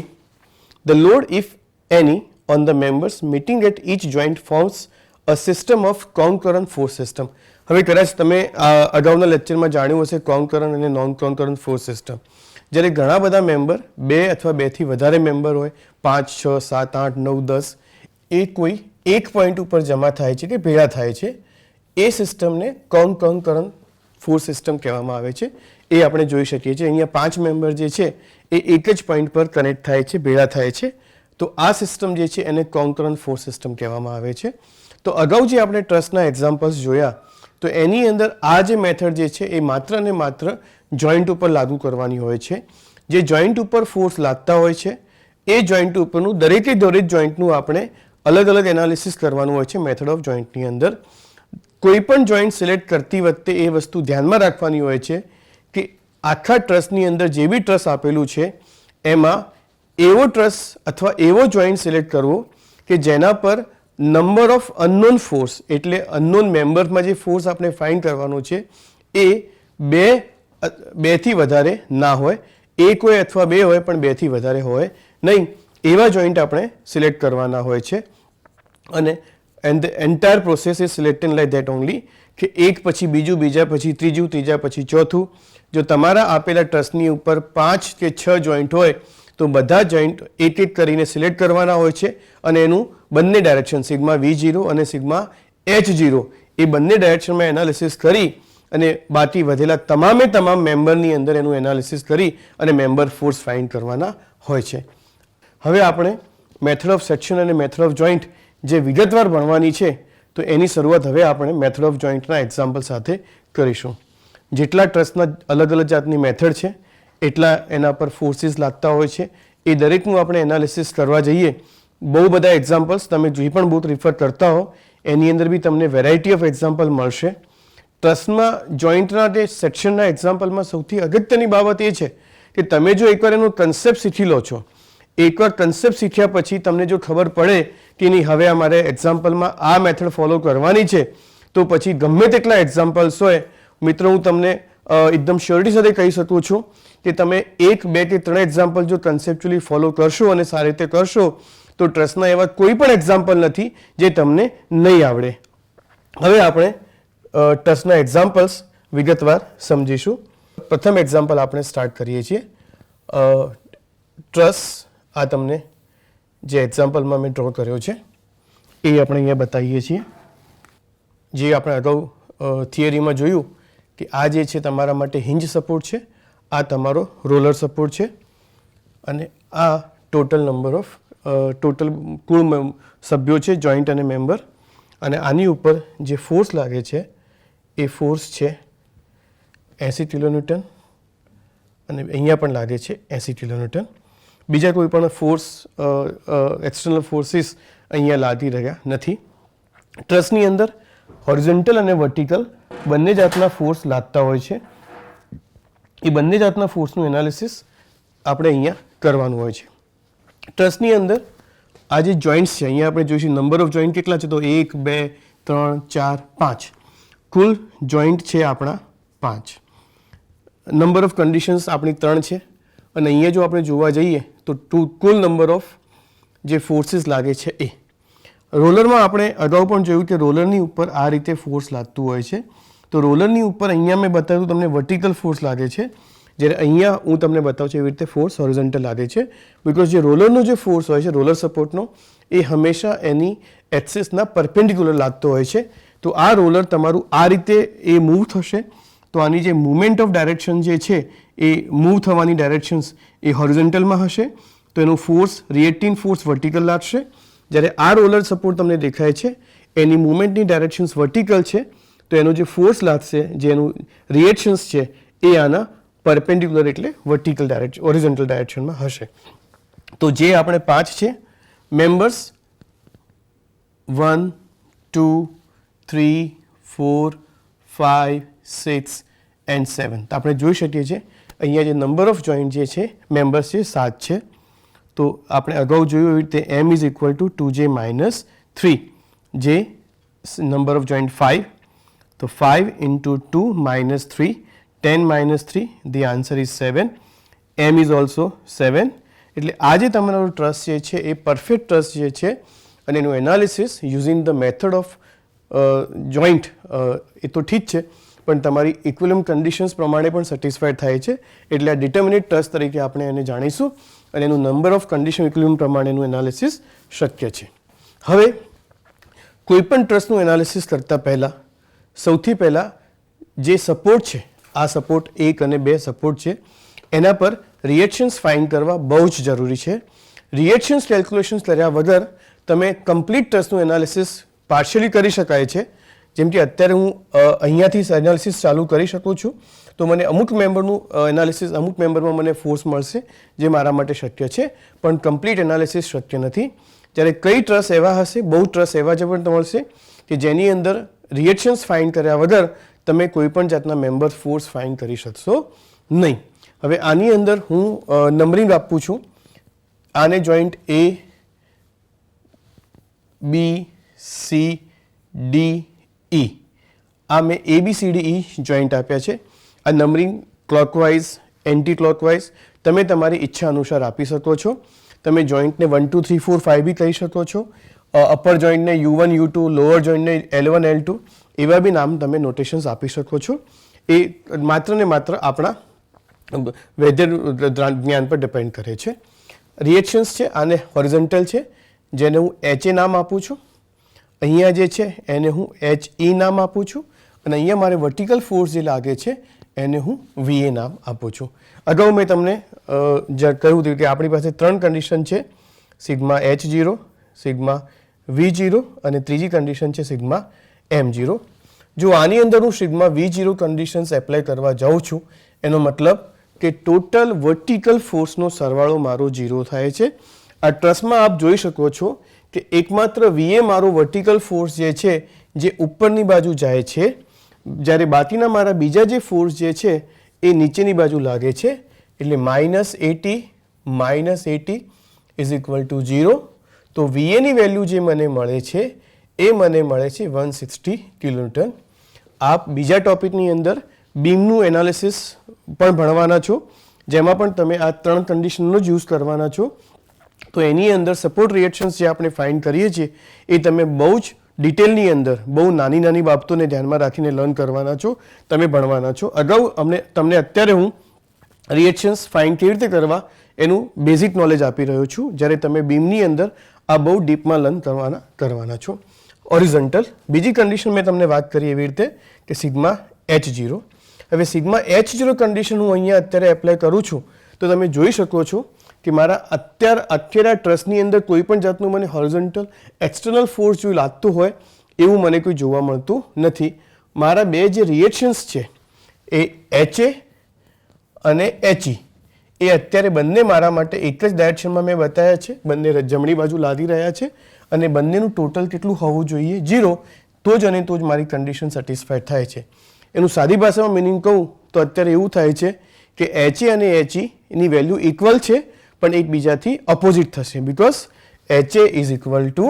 the load if any on the members meeting at each joint forms a system of concurrent force system. હવે કદાચ તમે અગાઉના લેક્ચરમાં જાણ્યું હશે કોન્કરન્ટ અને નોન કોન્કરન્ટ ફોર્સ સિસ્ટમ. જ્યારે ઘણા બધા મેમ્બર 2 અથવા 2થી વધારે મેમ્બર હોય, 5, 6, 7, 8, 9, 10, એ કોઈ એક પોઈન્ટ ઉપર જમા થાય છે કે ભેગા થાય છે, એ સિસ્ટમને કોન્કરન્ટ ફોર્સ સિસ્ટમ કહેવામાં આવે છે. એ આપણે જોઈ શકીએ છીએ. અહીંયા 5 મેમ્બર જે છે એ એક જ પોઈન્ટ પર કનેક્ટ થાય છે, ભેગા થાય છે, તો આ સિસ્ટમ જે છે એને કોન્કરન્ટ ફોર્સ સિસ્ટમ કહેવામાં આવે છે. તો અગાઉ જે આપણે ટ્રસ્ટના એક્ઝામ્પલ્સ જોયા, તો એની અંદર આ જે મેથડ જે છે એ માત્ર ને માત્ર જોઈન્ટ ઉપર લાગુ કરવાની હોય છે. જે જોઈન્ટ ઉપર ફોર્સ લાગતા હોય છે એ જોઈન્ટ ઉપરનું દરેકે દરેક જોઈન્ટનું આપણે અલગ અલગ એનાલિસિસ કરવાનું હોય છે મેથડ ઓફ જોઈન્ટની અંદર. કોઈ પણ જોઈન્ટ સિલેક્ટ કરતી વખતે એ વસ્તુ ધ્યાનમાં રાખવાની હોય છે કે આખા ટ્રસ્ટની અંદર જે બી ટ્રસ્ટ આપેલું છે એમાં એવો ટ્રસ્ટ અથવા એવો જોઈન્ટ સિલેક્ટ કરવો કે જેના પર નંબર ઓફ અનનોન ફોર્સ, એટલે અનનોન મેમ્બરમાં જે ફોર્સ આપણે ફાઇન્ડ કરવાનો છે એ 2 થી વધારે ના હોય. એક હોય અથવા 2 હોય, પણ 2 થી વધારે હોય નહીં. એવા જોઈન્ટ આપણે સિલેક્ટ કરવાના હોય છે. અને the entire process is selected like that only, કે એક પછી બીજું, બીજા પછી ત્રીજું, ત્રીજા પછી ચોથું. જો તમારા આપેલા ટ્રસ્ટની ઉપર 5 કે 6 જોઈન્ટ હોય તો બધા જોઈન્ટ એક એક કરીને સિલેક્ટ કરવાના હોય છે અને એનું બંને ડાયરેક્શન સિગ્મા V0 અને સિગ્મા H0 એ બંને ડાયરેક્શનમાં એનાલિસિસ કરી અને બાકી વધેલા તમામ મેમ્બરની અંદર એનું એનાલિસિસ કરી અને મેમ્બર ફોર્સ ફાઇન્ડ કરવાના હોય છે. હવે આપણે મેથડ ઓફ સેક્શન અને મેથડ ઓફ જોઈન્ટ જે વિગતવાર ભણવાની છે તો એની શરૂઆત હવે આપણે મેથડ ઓફ જોઈન્ટના એક્ઝામ્પલ સાથે કરીશું. જેટલા ટ્રસ્ટના અલગ અલગ જાતની મેથડ છે એટલા એના પર ફોર્સીસ લાગતા હોય છે એ દરેકનું આપણે એનાલિસિસ કરવા જઈએ. બહુ બધા એક્ઝામ્પલ્સ તમે જે પણ બુક રિફર કરતા હો એની અંદર બી તમને વેરાયટી ઓફ એક્ઝામ્પલ મળશે. ટ્રસ્ટમાં જોઈન્ટના તે સેક્શનના એક્ઝામ્પલમાં સૌથી અગત્યની બાબત એ છે કે તમે જો એકવાર એનો કન્સેપ્ટ શીખી લો છો, એકવાર કન્સેપ્ટ શીખ્યા પછી તમને જો ખબર પડે કે નહીં હવે અમારે એક્ઝામ્પલમાં આ મેથડ ફોલો કરવાની છે તો પછી ગમે તેટલા એક્ઝામ્પલ્સ હોય મિત્રો હું તમને એકદમ શ્યોરિટી સાથે કહી શકું છું કે તમે 1, 2 કે 3 એક્ઝામ્પલ જો કન્સેપ્ચ્યુઅલી ફોલો કરશો અને સારી રીતે કરશો તો ટ્રસ્ટના એવા કોઈ પણ એક્ઝામ્પલ નથી જે તમને નહીં આવડે. હવે આપણે ટ્રસ્ટના એક્ઝામ્પલ્સ વિગતવાર સમજીશું. પ્રથમ એક્ઝામ્પલ આપણે સ્ટાર્ટ કરીએ છીએ. ટ્રસ્ટ આ તમને જે એક્ઝામ્પલમાં મેં ડ્રો કર્યો છે એ આપણે અહીંયા બતાવીએ છીએ. જે આપણે અગાઉ થિયરીમાં જોયું કે આ જે છે તમારા માટે હિંજ સપોર્ટ છે, આ તમારો રોલર સપોર્ટ છે અને આ ટોટલ કુલ સભ્યો છે જોઈન્ટ અને મેમ્બર. અને આની ઉપર જે ફોર્સ લાગે છે એ ફોર્સ છે 80 કિલોન્યુટન અને અહીંયા પણ લાગે છે 80 કિલોન્યુટન. બીજા કોઈ પણ ફોર્સ એક્સટર્નલ ફોર્સિસ અહીંયા લાગી રહ્યા નથી. ટ્રસ્ટની અંદર હોરિઝોન્ટલ અને વર્ટિકલ બંને જાતના ફોર્સ લાગતા હોય છે. એ બંને જાતના ફોર્સનું એનાલિસિસ આપણે અહીંયા કરવાનું હોય છે. ટ્રસ્ટની અંદર આ જે જોઈન્ટ્સ છે અહીંયા આપણે જોઈશું નંબર ઓફ જોઈન્ટ કેટલા છે તો 1, 2, 3, 4, 5 કુલ જોઈન્ટ છે આપણા 5. નંબર ઓફ કન્ડિશન્સ આપણી 3 છે અને અહીંયા જો આપણે જોવા જઈએ તો કુલ નંબર ઓફ જે ફોર્સીસ લાગે છે એ. રોલરમાં આપણે અગાઉ પણ જોયું કે રોલરની ઉપર આ રીતે ફોર્સ લાગતું હોય છે. તો રોલરની ઉપર અહીંયા મેં બતાવ્યું તમને વર્ટિકલ ફોર્સ લાગે છે, જ્યારે અહીંયા હું તમને બતાવું છું એવી રીતે ફોર્સ હોરિઝોન્ટલ લાગે છે. બિકોઝ જે રોલરનો જે ફોર્સ હોય છે રોલર સપોર્ટનો એ હંમેશા એની એક્સિસના પરપેન્ડિક્યુલર લાગતો હોય છે. તો આ રોલર તમારું આ રીતે એ મૂવ થશે તો આની જે મુવમેન્ટ ઓફ ડાયરેક્શન જે છે એ મૂવ થવાની ડાયરેક્શન્સ એ હોરિઝોન્ટલમાં હશે તો એનું ફોર્સ રિએક્ટિંગ ફોર્સ વર્ટિકલ લાગશે. જ્યારે આ રોલર સપોર્ટ તમને દેખાય છે એની મુવમેન્ટની ડાયરેક્શન્સ વર્ટિકલ છે તો એનો જે ફોર્સ લાગશે જે એનું રિએક્શન્સ છે એ આના પરપેન્ડિક્યુલર એટલે વર્ટિકલ ડાયરેક્શન હોરિઝોન્ટલ ડાયરેક્શનમાં હશે. તો જે આપણે 5 છે મેમ્બર્સ 1, 2, 3, 4, 5, 6 એન્ડ 7. તો આપણે જોઈ શકીએ છીએ અહીંયા જે નંબર ઓફ જોઈન્ટ જે છે મેમ્બર્સ છે 7 છે. તો આપણે અગાઉ જોયું એવી રીતે m is equal two 2j minus 3 જે નંબર ઓફ જોઈન્ટ 5. તો 5 into 2 minus 3 10 minus 3 the answer is 7. m is also 7. એટલે આ જે તમારો ટ્રસ્ટ જે છે એ પરફેક્ટ ટ્રસ્ટ જે છે અને એનું analysis using the method of joint એ તો ઠીક છે પણ તમારી ઇક્વિલિબ્રિયમ કન્ડિશન્સ પ્રમાણે પણ સેટિસ્ફાઈડ થાય છે. એટલે આ ડિટર્મિનેટ ટ્રસ્ટ તરીકે આપણે એને જાણીશું અને એનું નંબર ઓફ કન્ડિશન ઇક્વિલિબ્રિયમ પ્રમાણેનું એનાલિસિસ શક્ય છે. હવે કોઈપણ ટ્રસ્ટનું એનાલિસિસ કરતાં પહેલાં સૌથી પહેલાં જે સપોર્ટ છે આ સપોર્ટ 1 અને 2 સપોર્ટ છે એના પર રિએક્શન્સ ફાઇન્ડ કરવા બહુ જ જરૂરી છે. રિએક્શન્સ કેલ્ક્યુલેશન્સ કર્યા વગર તમે કમ્પ્લીટ ટ્રસ્ટનું એનાલિસિસ પાર્શિયલી કરી શકાય છે. જેમ કે અત્યારે હું અહીંયાથી એનાલિસિસ ચાલુ કરી શકું છું તો મને અમુક મેમ્બરનું એનાલિસિસ અમુક મેમ્બરમાં મને ફોર્સ મળશે જે મારા માટે શક્ય છે પણ કમ્પ્લીટ એનાલિસિસ શક્ય નથી. જ્યારે કઈ ટ્રસ્ટ એવા હશે બહુ ટ્રસ્ટ એવા જ પણ મળશે કે જેની અંદર રિએક્શન્સ ફાઇન્ડ કર્યા વગર તમે કોઈપણ જાતના મેમ્બર ફોર્સ ફાઇન્ડ કરી શકશો નહીં. હવે આની અંદર હું નંબરિંગ આપું છું. આને joint A, B, C, D, E આ મેં ABCDE જોઈન્ટ આપ્યા છે. આ નંબરિંગ ક્લોકવાઇઝ એન્ટી ક્લોકવાઇઝ તમે તમારી ઈચ્છા અનુસાર આપી શકો છો. તમે જોઈન્ટને 1, 2, 3, 4, 5 બી કહી શકો છો. Upper જોઈન્ટને U1, U2, lower જોઈન્ટને L1, L2 એવા બી નામ તમે નોટેશન્સ આપી શકો છો. એ માત્ર ને માત્ર આપણા વૈદ્ય જ્ઞાન પર ડિપેન્ડ કરે છે. રિએક્શન્સ છે આને હોરિઝોન્ટલ છે જેને હું HA નામ આપું છું, અહીંયા જે છે એને હું HE નામ આપું છું, અને અહીંયા મારે વર્ટિકલ ફોર્સ જે લાગે છે એને હું VA નામ આપું છું. અગાઉ મેં તમને કહ્યું હતું કે આપણી પાસે 3 કન્ડિશન છે, સિગ્મા H0, સિગ્મા V0 અને ત્રીજી કન્ડિશન છે સિગ્મા M0. જો આની અંદર હું સિગ્મા V0 કન્ડિશન્સ એપ્લાય કરવા જાઉં છું, એનો મતલબ કે ટોટલ વર્ટિકલ ફોર્સનો સરવાળો મારો 0 થાય છે. આ ટ્રસમાં આપ જોઈ શકો છો કે એકમાત્ર VA મારો વર્ટિકલ ફોર્સ જે છે જે ઉપરની બાજુ જાય છે, જ્યારે બાકીના મારા બીજા જે ફોર્સ જે છે એ નીચેની બાજુ લાગે છે. એટલે -80 ઇઝ ઇક્વલ ટુ 0. તો VA ની વેલ્યુ જે મને મળે છે એ મને મળે છે 160 કિલોન્યુટન. આપ બીજા ટોપિકની અંદર બીમનું એનાલિસિસ પણ ભણવાના છો, જેમાં પણ તમે આ 3 કન્ડિશનનો જ યુઝ કરવાના છો. તો એની અંદર સપોર્ટ રિએક્શન્સ જે આપણે ફાઇન્ડ કરીએ છીએ એ તમે બહુ જ ડિટેલની અંદર બહુ નાની નાની બાબતોને ધ્યાનમાં રાખીને લર્ન કરવાના છો, તમે ભણવાના છો. અગાઉ તમને અત્યારે હું રિએક્શન્સ ફાઇન્ડ કેવી રીતે કરવા એનું બેઝિક નોલેજ આપી રહ્યો છું, જ્યારે તમે બીમની અંદર આ બહુ ડીપમાં લર્ન કરવાના છો. ઓરિઝોન્ટલ બીજી કન્ડિશન મેં તમને વાત કરી એવી રીતે કે સિગ્મા H0. હવે સિગ્મા H0 કન્ડિશન હું અહીંયા અત્યારે એપ્લાય કરું છું તો તમે જોઈ શકો છો કે મારા અત્યારે ટ્રસની અંદર કોઈ પણ જાતનું મને હોરિઝોન્ટલ એક્સટર્નલ ફોર્સ જો લાગતું હોય એવું મને કોઈ જોવા મળતું નથી. મારા બે જે રિએક્શન્સ છે એ HA અને HE એ અત્યારે બંને મારા માટે એક જ ડાયરેક્શનમાં મેં બતાવ્યા છે, બંને જમણી બાજુ લાદી રહ્યા છે, અને બંનેનું ટોટલ કેટલું હોવું જોઈએ 0. તો જ મારી કન્ડિશન સેટિસ્ફાઈડ થાય છે. એનું સાદી ભાષામાં મિનિંગ કહું તો અત્યારે એવું થાય છે કે HA અને HE એની વેલ્યુ ઇક્વલ છે પણ એકબીજાથી ઓપોઝિટ થશે, because HA is equal two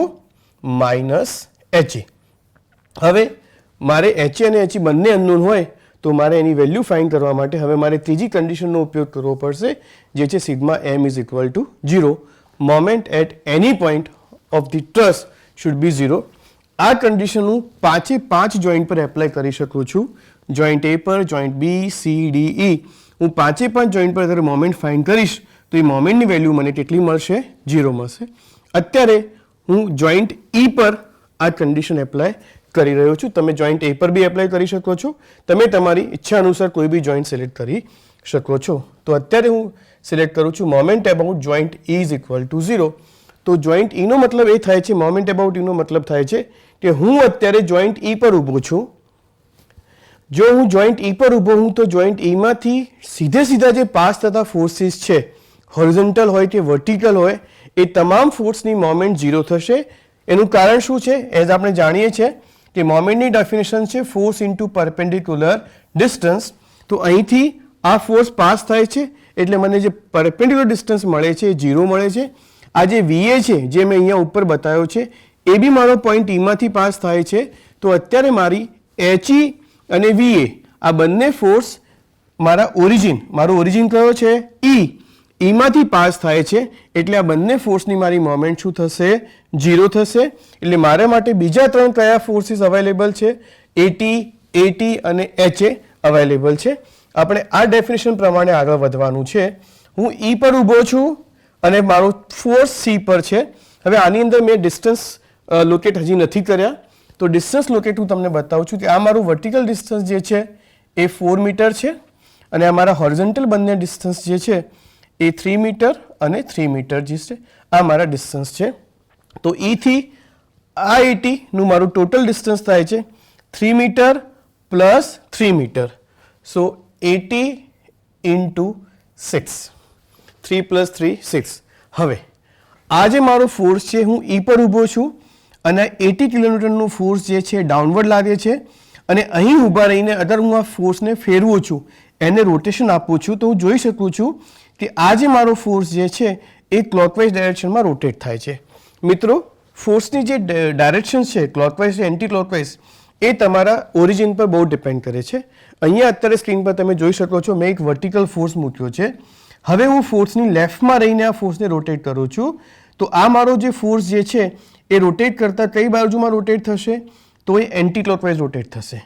-HE. હવે મારે HA અને HE બંને અનનોન હોય તો મારે એની વેલ્યુ ફાઇન્ડ કરવા માટે હવે મારે ત્રીજી કન્ડિશનનો ઉપયોગ કરવો પડશે, જે છે sigma M is equal to 0. Moment at any point of the truss should be 0. આ કન્ડિશન હું 5 જોઈન્ટ પર એપ્લાય કરી શકું છું. જોઈન્ટ A પર, joint B, C, D, E. હું 5 જોઈન્ટ પર અગર મોમેન્ટ ફાઇન્ડ કરીશ તો એ મોમેન્ટની વેલ્યુ મને કેટલી મળશે? 0 મળશે. અત્યારે હું જોઈન્ટ E પર આ કન્ડિશન એપ્લાય કરી રહ્યો છું. તમે જોઈન્ટ A પર બી એપ્લાય કરી શકો છો. તમે તમારી ઈચ્છા અનુસાર કોઈ બી જોઈન્ટ સિલેક્ટ કરી શકો છો. તો અત્યારે હું સિલેક્ટ કરું છું moment about joint E is equal to 0. તો જોઈન્ટ E નો મતલબ એ થાય છે, મોમેન્ટ અબાઉટ E નો મતલબ થાય છે કે હું અત્યારે જોઈન્ટ E પર ઊભો છું. જો હું જોઈન્ટ E પર ઊભો હું તો જોઈન્ટ E માંથી સીધા જે પાસ થતા ફોર્સીસ છે, હોરિઝોન્ટલ હોય કે વર્ટિકલ હોય, એ તમામ ફોર્સની મોમેન્ટ 0 થશે. એનું કારણ શું છે? એઝ આપણે જાણીએ છીએ કે મોમેન્ટની ડેફિનેશન છે ફોર્સ ઇન્ટુ પરપેન્ડિક્યુલર ડિસ્ટન્સ. તો અહીંથી આ ફોર્સ પાસ થાય છે એટલે મને જે પરપેન્ડિક્યુલર ડિસ્ટન્સ મળે છે એ 0 મળે છે. આ જે VA છે જે મેં અહીંયા ઉપર બતાવ્યો છે એ બી મારો પોઈન્ટ Eમાંથી પાસ થાય છે. તો અત્યારે મારી HE અને VA આ બંને ફોર્સ મારો ઓરિજિન કયો છે? Eમાંથી પાસ થાય છે એટલે આ બંને ફોર્સની મારી મોમેન્ટ શું થશે? 0 થશે. એટલે મારા માટે બીજા 3 કયા ફોર્સીસ અવેલેબલ છે? AT અને HA અવેલેબલ છે. આપણે આ ડેફિનેશન પ્રમાણે આગળ વધવાનું છે. હું E પર ઊભો છું અને મારો ફોર્સ C પર છે. હવે આની અંદર મેં ડિસ્ટન્સ લોકેટ હજી નથી કર્યા, તો ડિસ્ટન્સ લોકેટ હું તમને બતાવું છું કે આ મારું વર્ટિકલ ડિસ્ટન્સ જે છે એ 4 મીટર છે, અને આ મારા હોરિઝોન્ટલ બંને ડિસ્ટન્સ જે છે એ 3 મીટર અને 3 મીટર જે છે આ મારા ડિસ્ટન્સ છે. તો E થી આ AT નું મારું ટોટલ ડિસ્ટન્સ થાય છે 3 મીટર પ્લસ 3 મીટર. સો 80 ઇન્ટુ 6, 3 પ્લસ 3 6. હવે આ જે મારો ફોર્સ છે, હું E પર ઊભો છું અને 80 કિલોન્યુટનનું ફોર્સ જે છે ડાઉનવર્ડ લાગે છે, અને અહીં ઊભા રહીને અગર હું આ ફોર્સને ફેરવું છું, એને રોટેશન આપું છું, તો હું જોઈ શકું છું કે આ જે મારો ફોર્સ જે છે એ ક્લોકવાઇઝ ડાયરેક્શનમાં રોટેટ થાય છે. મિત્રો, ફોર્સની જે ડાયરેક્શન છે ક્લોકવાઇઝ કે એન્ટી ક્લોકવાઇઝ એ તમારા ઓરિજિન પર બહુ ડિપેન્ડ કરે છે. અહીંયા અત્યારે સ્ક્રીન પર તમે જોઈ શકો છો મેં એક વર્ટિકલ ફોર્સ મૂક્યો છે. હવે હું ફોર્સની લેફ્ટમાં રહીને આ ફોર્સને રોટેટ કરું છું, તો આ મારો જે ફોર્સ જે છે એ રોટેટ કરતાં કઈ બાજુમાં રોટેટ થશે? તો એ એન્ટી ક્લોકવાઇઝ રોટેટ થશે.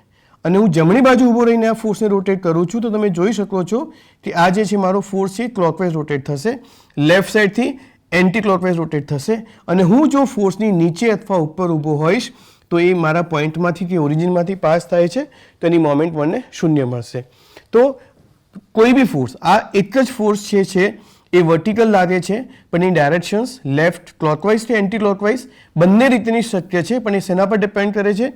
અને હું જમણી બાજુ ઊભો રહીને આ ફોર્સને રોટેટ કરું છું તો તમે જોઈ શકો છો કે આ જે છે મારો ફોર્સ છે ક્લોકવાઇઝ રોટેટ થશે. લેફ્ટ સાઈડથી એન્ટી ક્લોકવાઇઝ રોટેટ થશે અને હું જો ફોર્સની નીચે અથવા ઉપર ઊભો હોઈશ તો એ મારા પોઈન્ટમાંથી કે ઓરિજિનમાંથી પાસ થાય છે તો એની મોમેન્ટ મને શૂન્ય મળશે. તો કોઈ બી ફોર્સ, આ એક જ ફોર્સ છે એ વર્ટિકલ લાગે છે પણ એની ડાયરેક્શન્સ લેફ્ટ ક્લોકવાઇઝ કે એન્ટી ક્લોકવાઇઝ બંને રીતની શક્ય છે, પણ એ શેના પર ડિપેન્ડ કરે છે?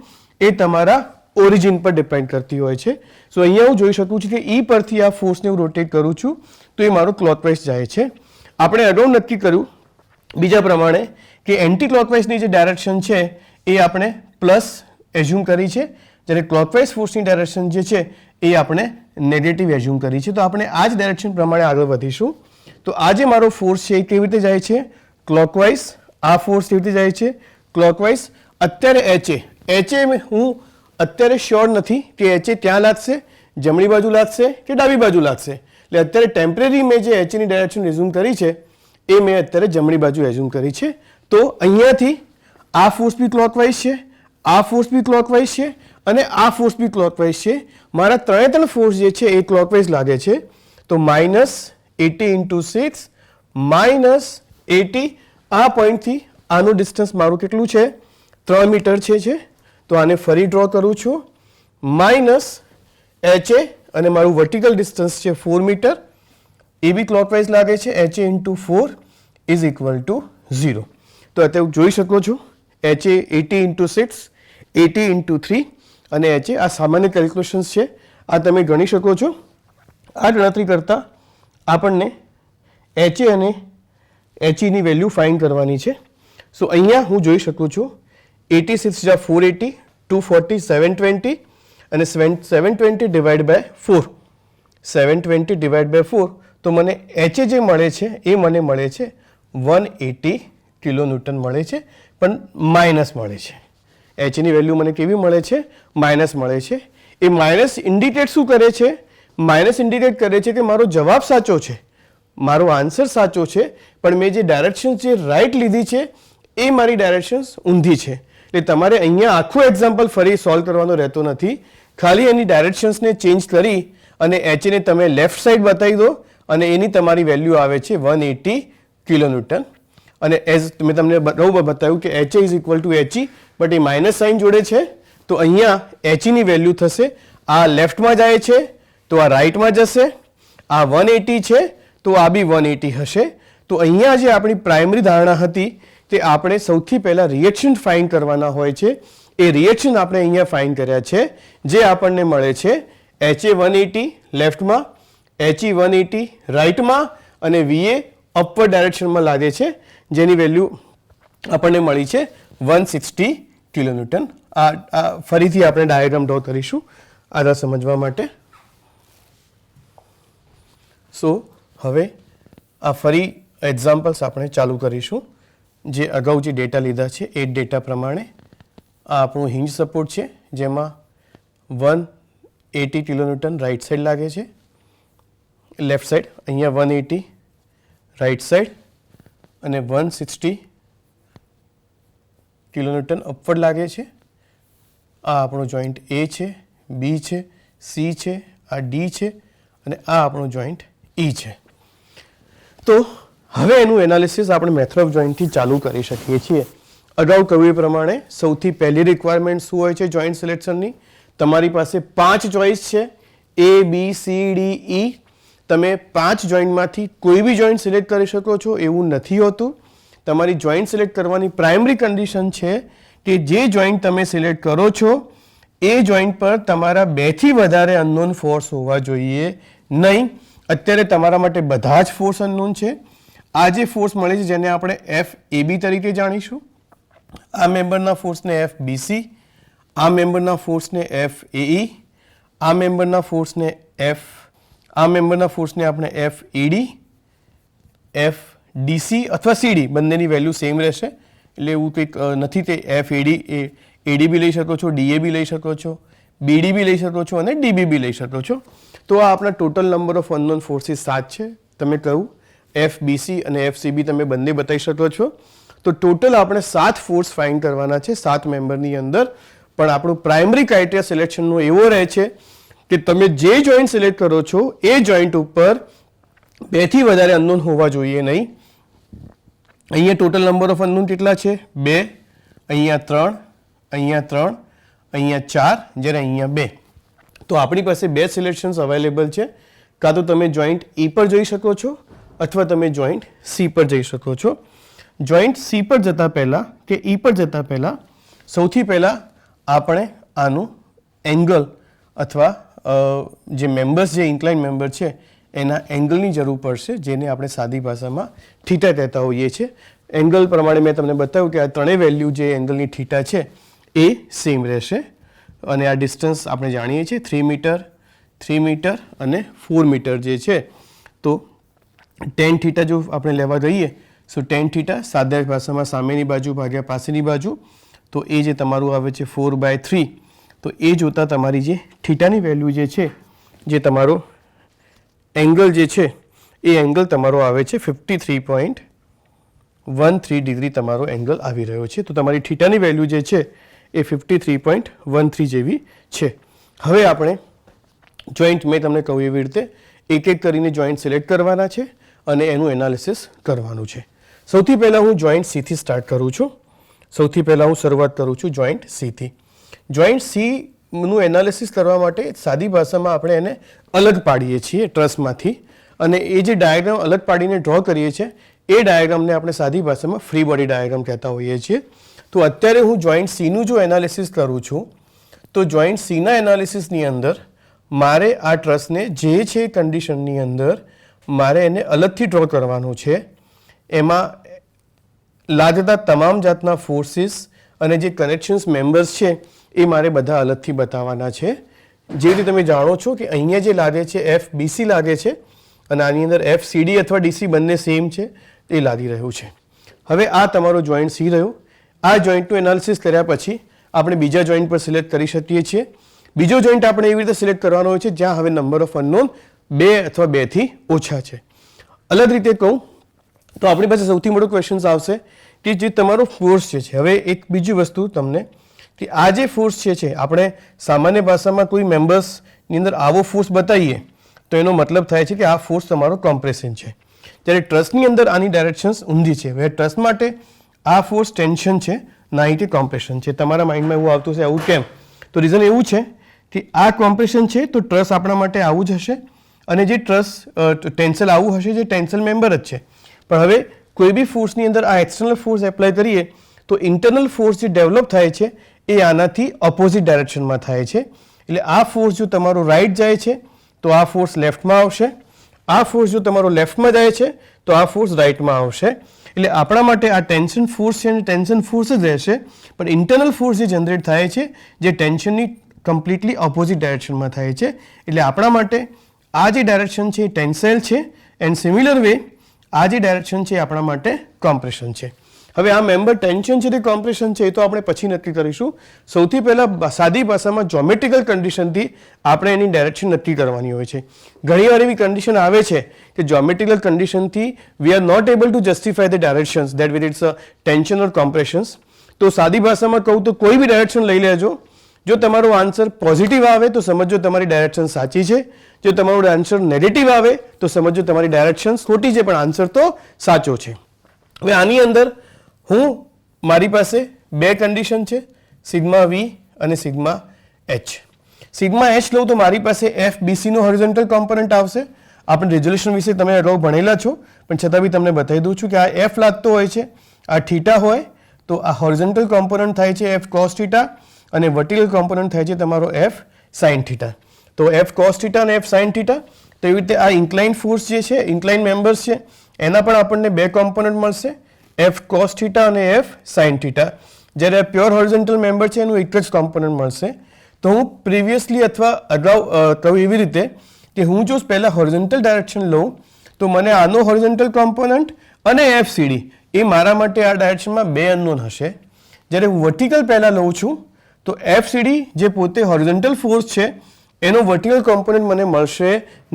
એ તમારા ઓરિજિન પર ડિપેન્ડ કરતી હોય છે. સો અહીંયા હું જોઈ શકું છું કે ઈ પરથી આ ફોર્સને હું રોટેટ કરું છું તો એ મારું ક્લોકવાઇઝ જાય છે. આપણે અગાઉ નક્કી કર્યું બીજા પ્રમાણે કે એન્ટી ક્લોકવાઇઝની જે ડાયરેક્શન છે એ આપણે પ્લસ એઝ્યુમ કરી છે, જ્યારે ક્લોકવાઇઝ ફોર્સની ડાયરેક્શન જે છે એ આપણે નેગેટિવ એઝ્યુમ કરી છે. તો આપણે આ જ ડાયરેક્શન પ્રમાણે આગળ વધીશું. તો આ જે મારો ફોર્સ છે એ કેવી રીતે જાય છે? ક્લોકવાઇઝ. આ ફોર્સ કેવી રીતે જાય છે? ક્લોકવાઇઝ. અત્યારે HA હું અત્યારે શ્યોર નથી કે HA ત્યાં લાગશે, જમણી બાજુ લાગશે કે ડાબી બાજુ લાગશે. એટલે અત્યારે ટેમ્પરરી મેં જે HAની ડાયરેક્શન એઝ્યુમ કરી છે એ મેં અત્યારે જમણી બાજુ એઝ્યુમ કરી છે. તો અહીંયાથી આ ફોર્સ બી ક્લોકવાઇઝ છે, આ ફોર્સ બી ક્લોકવાઇઝ છે અને આ ફોર્સ બી ક્લોકવાઇઝ છે. મારા ત્રણ ફોર્સ જે છે એ ક્લોકવાઇઝ લાગે છે. તો -80 × 6 -80, આ પોઈન્ટથી આનું ડિસ્ટન્સ મારું કેટલું છે? 3 મીટર છે. તો આને ફરી ડ્રો કરું છું. -HA અને મારું વર્ટિકલ ડિસ્ટન્સ છે 4 મીટર, એ બી ક્લોકવાઇઝ લાગે છે. HA × 4 = 0. તો અત્યારે જોઈ શકો છો HA 80 × 6, 80 × 3 અને HA આ સામાન્ય કેલ્ક્યુલેશન્સ છે, આ તમે ગણી શકો છો. આ ગણતરી કરતાં આપણને HA અને HEની વેલ્યુ ફાઇન્ડ કરવાની છે. સો અહીંયા હું જોઈ શકું છું 86 × 480, 240, 720 અને 720 / 4. 720 / 4 તો મને HA જે મળે છે એ મને મળે છે 180 કિલોન્યુટન મળે છે, પણ માઇનસ મળે છે. HAની વેલ્યુ મને કેવી મળે છે? માઇનસ મળે છે. એ માઇનસ ઇન્ડિકેટ શું કરે છે? માઇનસ ઇન્ડિકેટ કરે છે કે મારો જવાબ સાચો છે, મારો આન્સર સાચો છે, પણ મેં જે ડાયરેક્શન જે રાઈટ લીધી છે એ મારી ડાયરેક્શન્સ ઊંધી છે. એટલે તમારે અહીંયા આખું એક્ઝામ્પલ ફરી સોલ્વ કરવાનો રહેતો નથી, ખાલી એની ડાયરેક્શન્સને ચેન્જ કરી અને HAને તમે લેફ્ટ સાઈડ બતાવી દો અને એની તમારી વેલ્યુ આવે છે 180 કિલોન્યુટન. અને એઝ મેં તમને બતાવ્યું કે HA = HE, but A minus sign જોડે છે. તો અહીંયા HEની વેલ્યુ થશે, આ લેફ્ટમાં જાય છે તો આ રાઈટમાં જશે, આ 180 છે તો આ બી 180 હશે. તો અહીંયા જે આપણી પ્રાઇમરી ધારણા હતી તે આપણે સૌથી પહેલાં રિએક્શન ફાઇન્ડ કરવાના હોય છે. એ રિએક્શન આપણે અહીંયા ફાઇન્ડ કર્યા છે, જે આપણને મળે છે HA 180 લેફ્ટમાં, HE 180 રાઈટમાં અને VA અપવર્ડ ડાયરેક્શનમાં લાગે છે, જેની વેલ્યુ આપણને મળી છે 160 કિલોન્યુટન. આ ફરીથી આપણે ડાયાગ્રામ ડ્રો કરીશું આદા સમજવા માટે. સો હવે આ ફરી એક્ઝામ્પલ્સ આપણે ચાલુ કરીશું. જે અગાઉ જે ડેટા લીધા છે એ ડેટા પ્રમાણે આ આપણું હિંજ સપોર્ટ છે, જેમાં 180 કિલોન્યુટન રાઈટ સાઈડ લાગે છે, લેફ્ટ સાઈડ અહીંયા 180 રાઈટ સાઈડ અને 160 કિલોન્યુટન અપવર્ડ લાગે છે. આ આપણો જોઈન્ટ A છે, B છે, C છે, આ D છે અને આ આપણો જોઈન્ટ E છે. તો હવે એનું એનાલિસિસ આપણે મેથડ ઓફ જોઈન્ટથી ચાલુ કરી શકીએ છીએ. અગાઉ કહ્યું એ પ્રમાણે સૌથી પહેલી રિક્વાયરમેન્ટ શું હોય છે જોઈન્ટ સિલેક્શનની? તમારી પાસે 5 ચોઇસ છે, A, B, C, D, E. તમે 5 જોઈન્ટમાંથી કોઈ બી જોઈન્ટ સિલેક્ટ કરી શકો છો એવું નથી હોતું. તમારી જોઈન્ટ સિલેક્ટ કરવાની પ્રાઇમરી કન્ડિશન છે કે જે જોઈન્ટ તમે સિલેક્ટ કરો છો એ જોઈન્ટ પર તમારા 2 થી વધારે અનનોન ફોર્સ હોવા જોઈએ નહીં. અત્યારે તમારા માટે બધા જ ફોર્સ અનનોન છે. આ જે ફોર્સ મળે છે જેને આપણે FAB તરીકે જાણીશું, આ મેમ્બરના ફોર્સને FBC, આ મેમ્બરના ફોર્સને FAE, આ મેમ્બરના ફોર્સને આ મેમ્બરના ફોર્સને આપણે FED, FDC અથવા CD બંનેની વેલ્યુ સેમ રહેશે. એટલે એવું કંઈક નથી તે FAD એ AD બી લઈ શકો છો, DA બી લઈ શકો છો, BD બી લઈ શકો છો અને DB બી લઈ શકો છો. તો આ આપણા total number of unknown forces 7 છે. તમે કહું FBC અને FCB તમે બંને બતાવી શકો છો. તો ટોટલ આપણે 7 ફોર્સ ફાઇન્ડ કરવાના છે 7 મેમ્બરની અંદર. પણ આપણું પ્રાઇમરી ક્રાઇટેરિયા સિલેક્શનનો એવો રહે છે કે તમે જે જોઈન્ટ સિલેક્ટ કરો છો એ જોઈન્ટ ઉપર 2 થી વધારે અનનોન હોવા જોઈએ નહીં. અહીંયા ટોટલ નંબર ઓફ અનનોન કેટલા છે? 2, અહીંયા 3, અહીંયા 3, અહીંયા 4, જ્યારે અહીંયા 2. તો આપણી પાસે 2 સિલેક્શન્સ અવેલેબલ છે. કાં તો તમે જોઈન્ટ E પર જઈ શકો છો અથવા તમે જોઈન્ટ C પર જઈ શકો છો. જોઈન્ટ C પર જતાં પહેલાં કે E પર જતાં પહેલાં સૌથી પહેલાં આપણે આનું એંગલ અથવા જે મેમ્બર્સ જે ઇન્ક્લાઇન મેમ્બર છે એના એંગલની જરૂર પડશે, જેને આપણે સાદી ભાષામાં થીટા કહેતા હોઈએ છીએ. એંગલ પ્રમાણે મેં તમને બતાવ્યું કે આ ત્રણેય વેલ્યુ જે એંગલની થીટા છે એ સેમ રહેશે. અને આ ડિસ્ટન્સ આપણે જાણીએ છીએ 3 મીટર, 3 મીટર અને 4 મીટર જે છે. તો tan થીટા જો આપણે લેવા જઈએ સો tan થીટા સાદી ભાષામાં સામેની બાજુ ભાગ્યા પાછળની બાજુ, તો એ જે તમારું આવે છે 4/3. તો એ જોતાં તમારી જે થીટાની વેલ્યુ જે છે, જે તમારો એંગલ જે છે એ એંગલ તમારો આવે છે 53.13 ડિગ્રી તમારો એંગલ આવી રહ્યો છે. તો તમારી થીટાની વેલ્યુ જે છે એ 53.13 જેવી છે. હવે આપણે જોઈન્ટ મેં તમને કહ્યું એવી રીતે એક એક કરીને જોઈન્ટ સિલેક્ટ કરવાના છે અને એનું એનાલિસિસ કરવાનું છે. સૌથી પહેલાં હું જોઈન્ટ C થી સ્ટાર્ટ કરું છું. સૌથી પહેલાં હું શરૂઆત કરું છું જોઈન્ટ C થી. જોઈન્ટ C નું એનાલિસિસ કરવા માટે સાદી ભાષામાં આપણે એને અલગ પાડીએ છીએ ટ્રસમાંથી, અને એ જે ડાયાગ્રામ અલગ પાડીને ડ્રો કરીએ છીએ એ ડાયાગ્રામને આપણે સાદી ભાષામાં ફ્રી બોડી ડાયાગ્રામ કહેતા હોઈએ છીએ. તો અત્યારે હું જોઈન્ટ Cનું જો એનાલિસિસ કરું છું તો જોઈન્ટ Cના એનાલિસિસની અંદર મારે આ ટ્રસને જે છે કન્ડિશનની અંદર મારે એને અલગથી ડ્રો કરવાનું છે. એમાં લાગતા તમામ જાતના ફોર્સિસ અને જે કનેક્શન્સ મેમ્બર્સ છે એ મારે બધા અલગથી બતાવવાના છે. જે રીતે તમે જાણો છો કે અહીંયા જે લાગે છે FBC લાગે છે અને આની અંદર FCD અથવા DC બંને સેમ છે એ લાગી રહ્યું છે. હવે આ તમારો જોઈન્ટ C રહ્યો. આ જોઈન્ટનું એનાલિસિસ કર્યા પછી આપણે બીજા જોઈન્ટ પર સિલેક્ટ કરી શકીએ છીએ. બીજો જોઈન્ટ આપણે એવી રીતે સિલેક્ટ કરવાનો હોય છે જ્યાં હવે નંબર ઓફ અનનોન 2 અથવા 2 થી ઓછા છે. અલગ રીતે કહું તો આપણી પાસે સૌથી મોટો ક્વેશ્ચન આવશે કે જે તમારો ફોર્સ છે. હવે એક બીજી વસ્તુ તમને કે આ જે ફોર્સ છે આપણે સામાન્ય ભાષામાં કોઈ મેમ્બર્સની અંદર આવો ફોર્સ બતાવીએ તો એનો મતલબ થાય છે કે આ ફોર્સ તમારો કોમ્પ્રેશન છે. જ્યારે ટ્રસની અંદર આની ડાયરેક્શન્સ ઊંધી છે. હવે ટ્રસ માટે આ ફોર્સ ટેન્શન છે, ના કે કોમ્પ્રેશન છે. તમારા માઇન્ડમાં એવું આવતું છે આવું કેમ? તો રીઝન એવું છે કે આ કોમ્પ્રેશન છે તો ટ્રસ આપણા માટે આવું જ હશે, અને જે ટ્રસ ટેન્સલ આવું હશે જે ટેન્સલ મેમ્બર જ છે. પણ હવે કોઈ બી ફોર્સની અંદર આ એક્સટર્નલ ફોર્સ એપ્લાય કરીએ તો ઇન્ટરનલ ફોર્સ જે ડેવલપ થાય છે એ આનાથી ઓપોઝિટ ડાયરેક્શનમાં થાય છે. એટલે આ ફોર્સ જો તમારો રાઈટ જાય છે તો આ ફોર્સ લેફ્ટમાં આવશે, આ ફોર્સ જો તમારો લેફ્ટમાં જાય છે તો આ ફોર્સ રાઈટમાં આવશે. એટલે આપણા માટે આ ટેન્શન ફોર્સ છે અને ટેન્શન ફોર્સ જ રહેશે, પણ ઇન્ટરનલ ફોર્સ જે જનરેટ થાય છે જે ટેન્શનની કમ્પ્લીટલી ઓપોઝિટ ડાયરેક્શનમાં થાય છે. એટલે આપણા માટે આ જે ડાયરેક્શન છે એ ટેન્સાઇલ છે, એન્ડ સિમિલર વે આ જે ડાયરેક્શન છે એ આપણા માટે કોમ્પ્રેશન છે. હવે આ મેમ્બર ટેન્શન છે તે કોમ્પ્રેશન છે એ તો આપણે પછી નક્કી કરીશું. સૌથી પહેલાં સાદી ભાષામાં જ્યોમેટ્રિકલ કન્ડિશનથી આપણે એની ડાયરેક્શન નક્કી કરવાની હોય છે. ઘણીવાર એવી કન્ડિશન આવે છે કે જ્યોમેટ્રિકલ કન્ડિશનથી we are not able to justify the directions that with its tension or compressions. તો સાદી ભાષામાં કહું તો કોઈ બી ડાયરેક્શન લઈ લેજો. જો તમારો આન્સર પોઝિટિવ આવે તો સમજો તમારી ડાયરેક્શન સાચી છે, જો તમારો આન્સર નેગેટિવ આવે તો સમજો તમારી ડાયરેક્શન ખોટી છે પણ આન્સર તો સાચો છે. હવે આની અંદર હું મારી પાસે બે કન્ડિશન છે, સિગ્મા વી અને સિગ્મા એચ. સિગ્મા એચ લઉં તો મારી પાસે FBC નો હોરિઝોન્ટલ કોમ્પોનન્ટ આવશે. આપણે રિઝોલ્યુશન વિશે તમે અગાઉ ભણેલા છો પણ છતાં બી તમને બતાવી દઉં છું કે આ F લાગતો હોય છે, આ થીટા હોય તો આ હોરિઝોન્ટલ કોમ્પોનન્ટ થાય છે F cos થીટા અને વર્ટિકલ કોમ્પોનન્ટ થાય છે તમારો F sin થીટા. તો F cos થીટા અને F sin થીટા. તો એવી રીતે આ ઇન્ક્લાઇન ફોર્સ જે છે, ઇન્ક્લાઇન મેમ્બર્સ છે, એના પણ આપણને બે કોમ્પોનન્ટ મળશે, F cos થીટા અને F sin થીટા. જ્યારે પ્યોર હોરિઝોન્ટલ મેમ્બર છે એનું એક જ કોમ્પોનન્ટ મળશે. તો હું પ્રિવિયસલી અથવા અગાઉ કહું એવી રીતે કે હું જો પહેલાં હોરિઝોન્ટલ ડાયરેક્શન લઉં તો મને આનો હોરિઝોન્ટલ કોમ્પોનન્ટ અને FCD એ મારા માટે આ ડાયરેક્શનમાં બે અનનોન હશે. જ્યારે હું વર્ટિકલ પહેલાં લઉં છું તો FCD જે પોતે હોરિઝોન્ટલ ફોર્સ છે એનો વર્ટિકલ કોમ્પોનન્ટ મને મળશે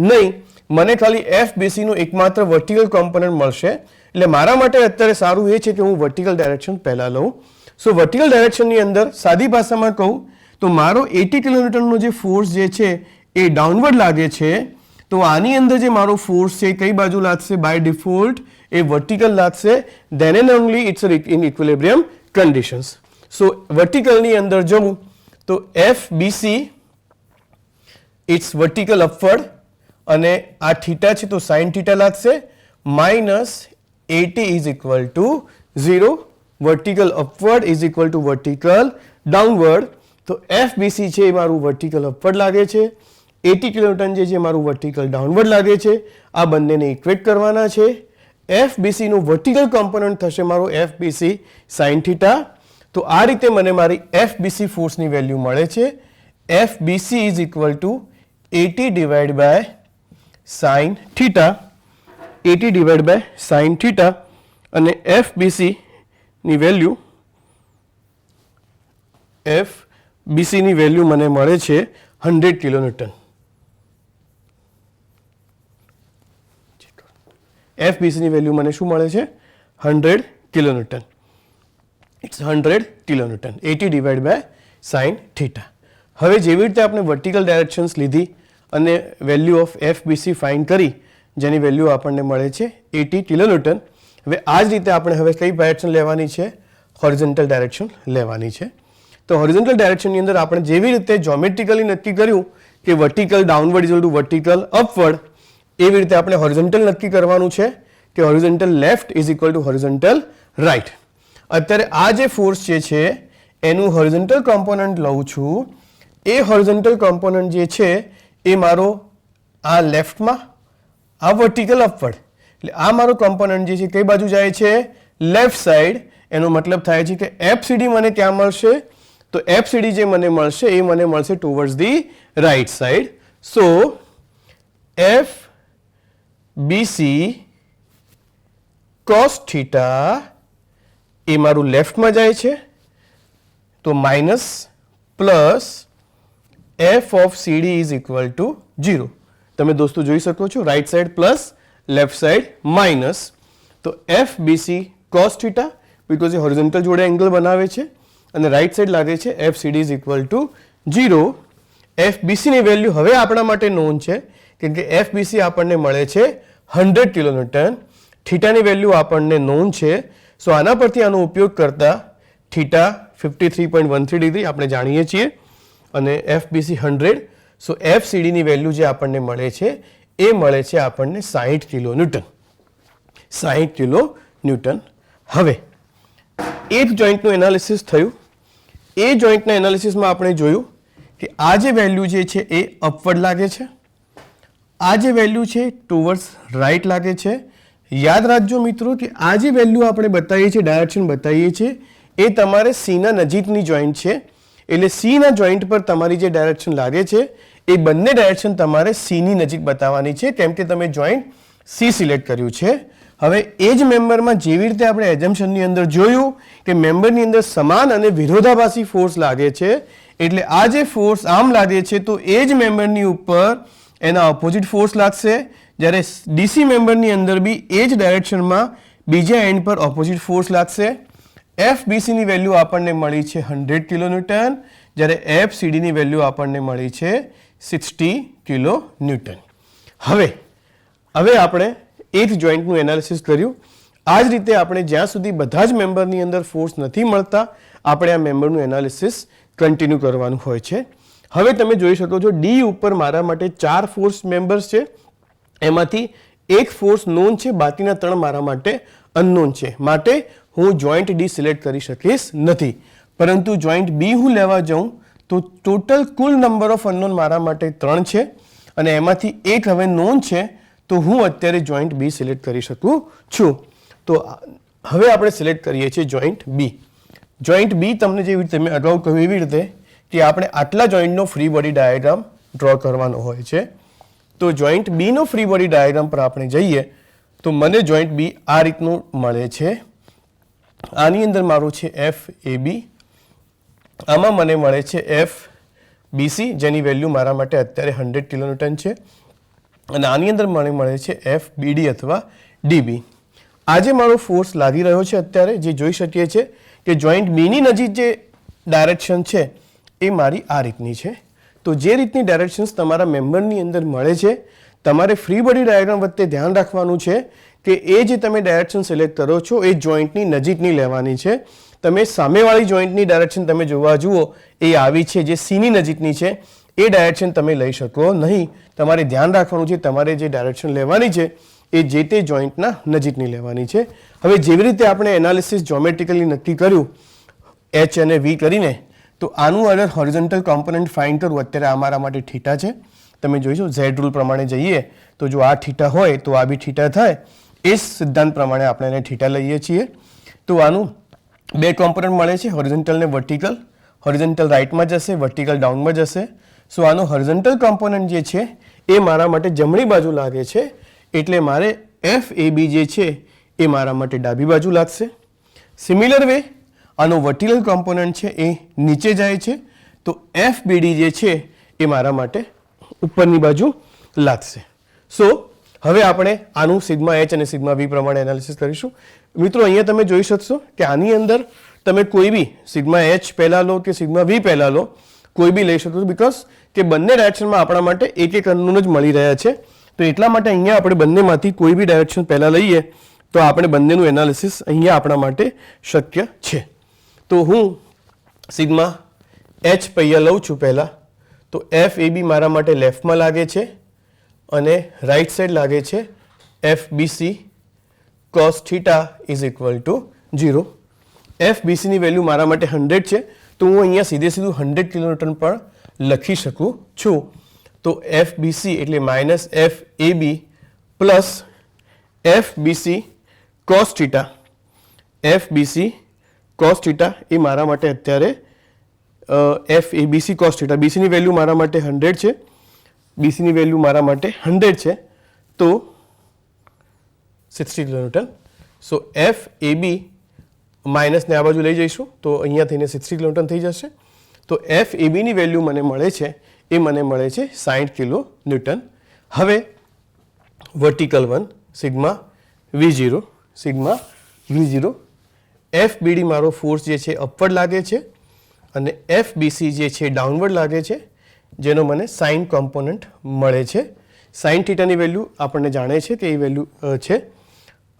નહીં, મને ખાલી FBC નો એકમાત્ર વર્ટિકલ કોમ્પોનન્ટ મળશે. એટલે મારા માટે અત્યારે સારું એ છે કે હું વર્ટિકલ ડાયરેક્શન પહેલાં લઉં. સો વર્ટિકલ ડાયરેક્શનની અંદર સાદી ભાષામાં કહું તો મારો 80 કિલોન્યુટનનો જે ફોર્સ જે છે એ ડાઉનવર્ડ લાગે છે. તો આની અંદર જે મારો ફોર્સ છે કઈ બાજુ લાગશે? બાય ડિફોલ્ટ એ વર્ટિકલ લાગશે, then and only it's in equilibrium conditions. So વર્ટિકલની અંદર જવું તો FBC it's vertical upward અને આ થીટા છે તો sin થીટા લાગશે minus AT is equal to 0. vertical upward is equal to vertical downward. તો FBC છે એ મારું વર્ટિકલ અપવર્ડ લાગે છે, 80 કિલોન્યુટન જે છે મારું વર્ટિકલ ડાઉનવર્ડ લાગે છે. આ બંનેને ઇક્વેટ કરવાના છે. FBC નું વર્ટિકલ કોમ્પોનન્ટ થશે મારો FBC sin થીટા. તો આ રીતે મને મારી FBC ફોર્સની વેલ્યુ મળે છે. FBC is equal to 80 divided by sin theta, 80 divided by sin theta અને FBC ની વેલ્યુ FBC ની વેલ્યુ મને મળે છે 100 કિલોન્યુટન. FBC ની વેલ્યુ મને શું મળે છે 100 kilonewton. It's 100 kilonewton, 80 divided by sin theta. હવે જેવી રીતે આપણે વર્ટિકલ ડાયરેક્શન્સ લીધી અને વેલ્યુ ઓફ FBC ફાઇન્ડ કરી જેની વેલ્યુ આપણને મળે છે 80 કિલોન્યુટન. હવે આ જ રીતે આપણે હવે કઈ ડાયરેક્શન લેવાની છે, હોરિઝોન્ટલ ડાયરેક્શન લેવાની છે. તો હોરિઝોન્ટલ ડાયરેક્શનની અંદર આપણે જેવી રીતે જ્યોમેટ્રિકલી નક્કી કર્યું કે vertical downward is to vertical upward, એવી રીતે આપણે હોરિઝોન્ટલ નક્કી કરવાનું છે કે horizontal left is equal to horizontal right. અત્યારે આ જે ફોર્સ જે છે એનું હોરિઝોન્ટલ કોમ્પોનન્ટ લઉં છું. એ હોરિઝોન્ટલ કોમ્પોનન્ટ જે છે એ મારો આ લેફ્ટમાં, આ વર્ટિકલ અપવર્ડ, એટલે આ મારો કોમ્પોનન્ટ જે છે કઈ બાજુ જાય છે લેફ્ટ સાઈડ. એનો મતલબ થાય છે કે FCD મને ક્યાં મળશે, તો FCD જે મને મળશે એ મને મળશે towards the right side. So FBC cos theta એ મારું લેફ્ટમાં જાય છે તો minus plus F of CD is equal to 0. તમે દોસ્તો જોઈ શકો છો right side plus left side minus. તો FBC cos theta because A horizontal જોડે એંગલ બનાવે છે અને રાઈટ સાઈડ લાગે છે FCD is equal to 0. FBC ની વેલ્યુ હવે આપણા માટે નોન છે કેમ કે FBC આપણને મળે છે 100 કિલોન્યુટન, થીટાની વેલ્યુ આપણને નોન છે. સો આના પરથી આનો ઉપયોગ કરતા થીટા 53.13 ડિગ્રી આપણે જાણીએ છીએ અને FBC 100. સો FCD ની વેલ્યુ જે આપણને મળે છે એ મળે છે આપણને 60 કિલોન્યુટન, 60 કિલોન્યુટન. હવે એક જોઈન્ટનું એનાલિસિસ થયું. એ જોઈન્ટના એનાલિસિસમાં આપણે જોયું કે આ જે વેલ્યુ જે છે એ અપવર્ડ લાગે છે, આ જે વેલ્યુ છે ટુવર્ડ્સ રાઈટ લાગે છે. યાદ રાખજો મિત્રો કે આ જે વેલ્યુ આપણે બતાવીએ છીએ, ડાયરેક્શન બતાવીએ છીએ એ તમારે Cના નજીકની જોઈન્ટ છે. એટલે Cના જોઈન્ટ પર તમારી જે ડાયરેક્શન લાગે છે એ બંને ડાયરેક્શન તમારે Cની નજીક બતાવવાની છે કેમ કે તમે જોઈન્ટ C સિલેક્ટ કર્યું છે. હવે એ જ મેમ્બરમાં જેવી રીતે આપણે એઝમ્પશનની અંદર જોયું કે મેમ્બરની અંદર સમાન અને વિરોધાભાસી ફોર્સ લાગે છે, એટલે આ જે ફોર્સ આમ લાગે છે તો એ જ મેમ્બરની ઉપર એના ઓપોઝિટ ફોર્સ લાગશે. જ્યારે DC મેમ્બરની અંદર બી એ જ ડાયરેક્શનમાં બીજા એન્ડ પર ઓપોઝિટ ફોર્સ લાગશે. FBC ની વેલ્યુ આપણને મળી છે 100 કિલોન્યુટન, જ્યારે FCD ની વેલ્યુ આપણને મળી છે 60 કિલોન્યુટન. હવે આપણે એક જોઈન્ટનું એનાલિસિસ કર્યું. આ જ રીતે આપણે જ્યાં સુધી બધા જ મેમ્બરની અંદર ફોર્સ નથી મળતા આપણે આ મેમ્બરનું એનાલિસિસ કન્ટિન્યુ કરવાનું હોય છે. હવે તમે જોઈ શકો છો ડી ઉપર મારા માટે 4 ફોર્સ મેમ્બર્સ છે, એમાંથી એક ફોર્સ નોન છે, બાકીના 3 મારા માટે અનનોન છે. માટે હું જોઈન્ટ ડી સિલેક્ટ કરી શકીશ નથી, પરંતુ જોઈન્ટ બી હું લેવા જાઉં તો total cool number of unknown મારા માટે 3 છે અને એમાંથી એક હવે નોન છે, તો હું અત્યારે જોઈન્ટ બી સિલેક્ટ કરી શકું છું. તો હવે આપણે સિલેક્ટ કરીએ છીએ જોઈન્ટ બી. જોઈન્ટ બી તમને જેવી રીતે મેં અગાઉ કહ્યું એવી રીતે કે આપણે આટલા જોઈન્ટનો ફ્રી બોડી ડાયાગ્રામ ડ્રો કરવાનો હોય છે. તો જોઈન્ટ બીનો ફ્રી બોડી ડાયાગ્રામ પર આપણે જઈએ તો મને જોઈન્ટ બી આ રીતનું મળે છે. આની અંદર મારું છે FAB, આમાં મને મળે છે FBC જેની વેલ્યુ મારા માટે અત્યારે 100 કિલોન્યુટન છે અને આની અંદર મને મળે છે FBD અથવા DB. આજે મારો ફોર્સ લાગી રહ્યો છે અત્યારે જે જોઈ શકીએ છીએ કે જોઈન્ટ બીની નજીક જે ડાયરેક્શન છે એ મારી આ રીતની છે. તો જે રીતની ડાયરેક્શન્સ તમારા મેમ્બરની અંદર મળે છે તમારે ફ્રી બોડી ડાયાગ્રામ વચ્ચે ધ્યાન રાખવાનું છે કે એ જે તમે ડાયરેક્શન સિલેક્ટ કરો છો એ જોઈન્ટની નજીકની લેવાની છે. તમે સામેવાળી જોઈન્ટની ડાયરેક્શન તમે જોવા જુઓ એ આવી છે, જે સીની નજીકની છે, એ ડાયરેક્શન તમે લઈ શકો નહીં. તમારે ધ્યાન રાખવાનું છે, તમારે જે ડાયરેક્શન લેવાની છે એ જે તે જોઈન્ટના નજીકની લેવાની છે. હવે જેવી રીતે આપણે એનાલિસિસ જ્યોમેટ્રિકલી નક્કી કર્યું એચ અને વી કરીને, તો આનું અગર હોરિઝોન્ટલ કોમ્પોનન્ટ ફાઇન્ડ કરવું, અત્યારે અમારા માટે થીટા છે, તમે જોઈશો ઝેડ રૂલ પ્રમાણે જઈએ તો જો આ થીટા હોય તો આ બી થીટા થાય. એ સિદ્ધાંત પ્રમાણે આપણે એને થીટા લઈએ છીએ. તો આનું બે કોમ્પોનન્ટ મળે છે, હોરિઝોન્ટલ ને વર્ટિકલ. હોરિઝોન્ટલ રાઇટમાં જશે, વર્ટિકલ ડાઉનમાં જશે. સો આનો હોરિઝોન્ટલ કોમ્પોનન્ટ જે છે એ મારા માટે જમણી બાજુ લાગે છે, એટલે મારે એફ એ બી જે છે એ મારા માટે ડાબી બાજુ લાગશે. સિમિલર વે આનો વર્ટિકલ કોમ્પોનન્ટ છે એ નીચે જાય છે, તો એફ બીડી જે છે એ મારા માટે ઉપરની બાજુ લાગશે. સો હવે આપણે આનું સિગ્મા એચ અને સિગ્મા વી પ્રમાણે એનાલિસિસ કરીશું. મિત્રો અહીંયા તમે જોઈ શકશો કે આની અંદર તમે કોઈ બી સિગ્મા એચ પહેલાં લો કે સિગ્મા વી પહેલાં લો, કોઈ બી લઈ શકો છો, બિકોઝ કે બંને ડાયરેક્શનમાં આપણા માટે એક એક અનનોન જ મળી રહ્યા છે. તો એટલા માટે અહીંયા આપણે બંનેમાંથી કોઈ બી ડાયરેક્શન પહેલાં લઈએ તો આપણે બંનેનું એનાલિસિસ અહીંયા આપણા માટે શક્ય છે. તો હું સિગ્મા એચ પૈયા લઉં છું પહેલાં, તો એફ એ બી મારા માટે લેફ્ટમાં લાગે છે અને રાઇટ સાઈડ લાગે છે F B C cos theta is equal to 0. F B સીની વેલ્યુ મારા માટે 100 છે, તો હું અહીંયા સીધું 100 કિલોન્યુટન પણ લખી શકું છું. તો એફ બી સી એટલે minus F A B plus F B C cos theta. F B C cos theta એ મારા માટે અત્યારે F A B C cos theta, બીસીની વેલ્યુ મારા માટે 100 છે, બીસીની વેલ્યુ મારા માટે 100 છે, તો 60 કિલોન્યુટન. સો એફ એ બી માઇનસને આ બાજુ લઈ જઈશું તો અહીંયા થઈને 60 કિલોન્યુટન થઈ જશે. તો એફ એ બીની વેલ્યુ મને મળે છે એ મને મળે છે 60 કિલો ન્યૂટન. હવે vertical one sigma V0, sigma V0, F BD મારો ફોર્સ જે છે અપવર્ડ લાગે છે અને એફ બીસી જે છે ડાઉનવર્ડ લાગે છે, જેનો મને સાઇન કોમ્પોનન્ટ મળે છે. સાઇન થીટાની વેલ્યુ આપણને જાણે છે કે એ વેલ્યુ છે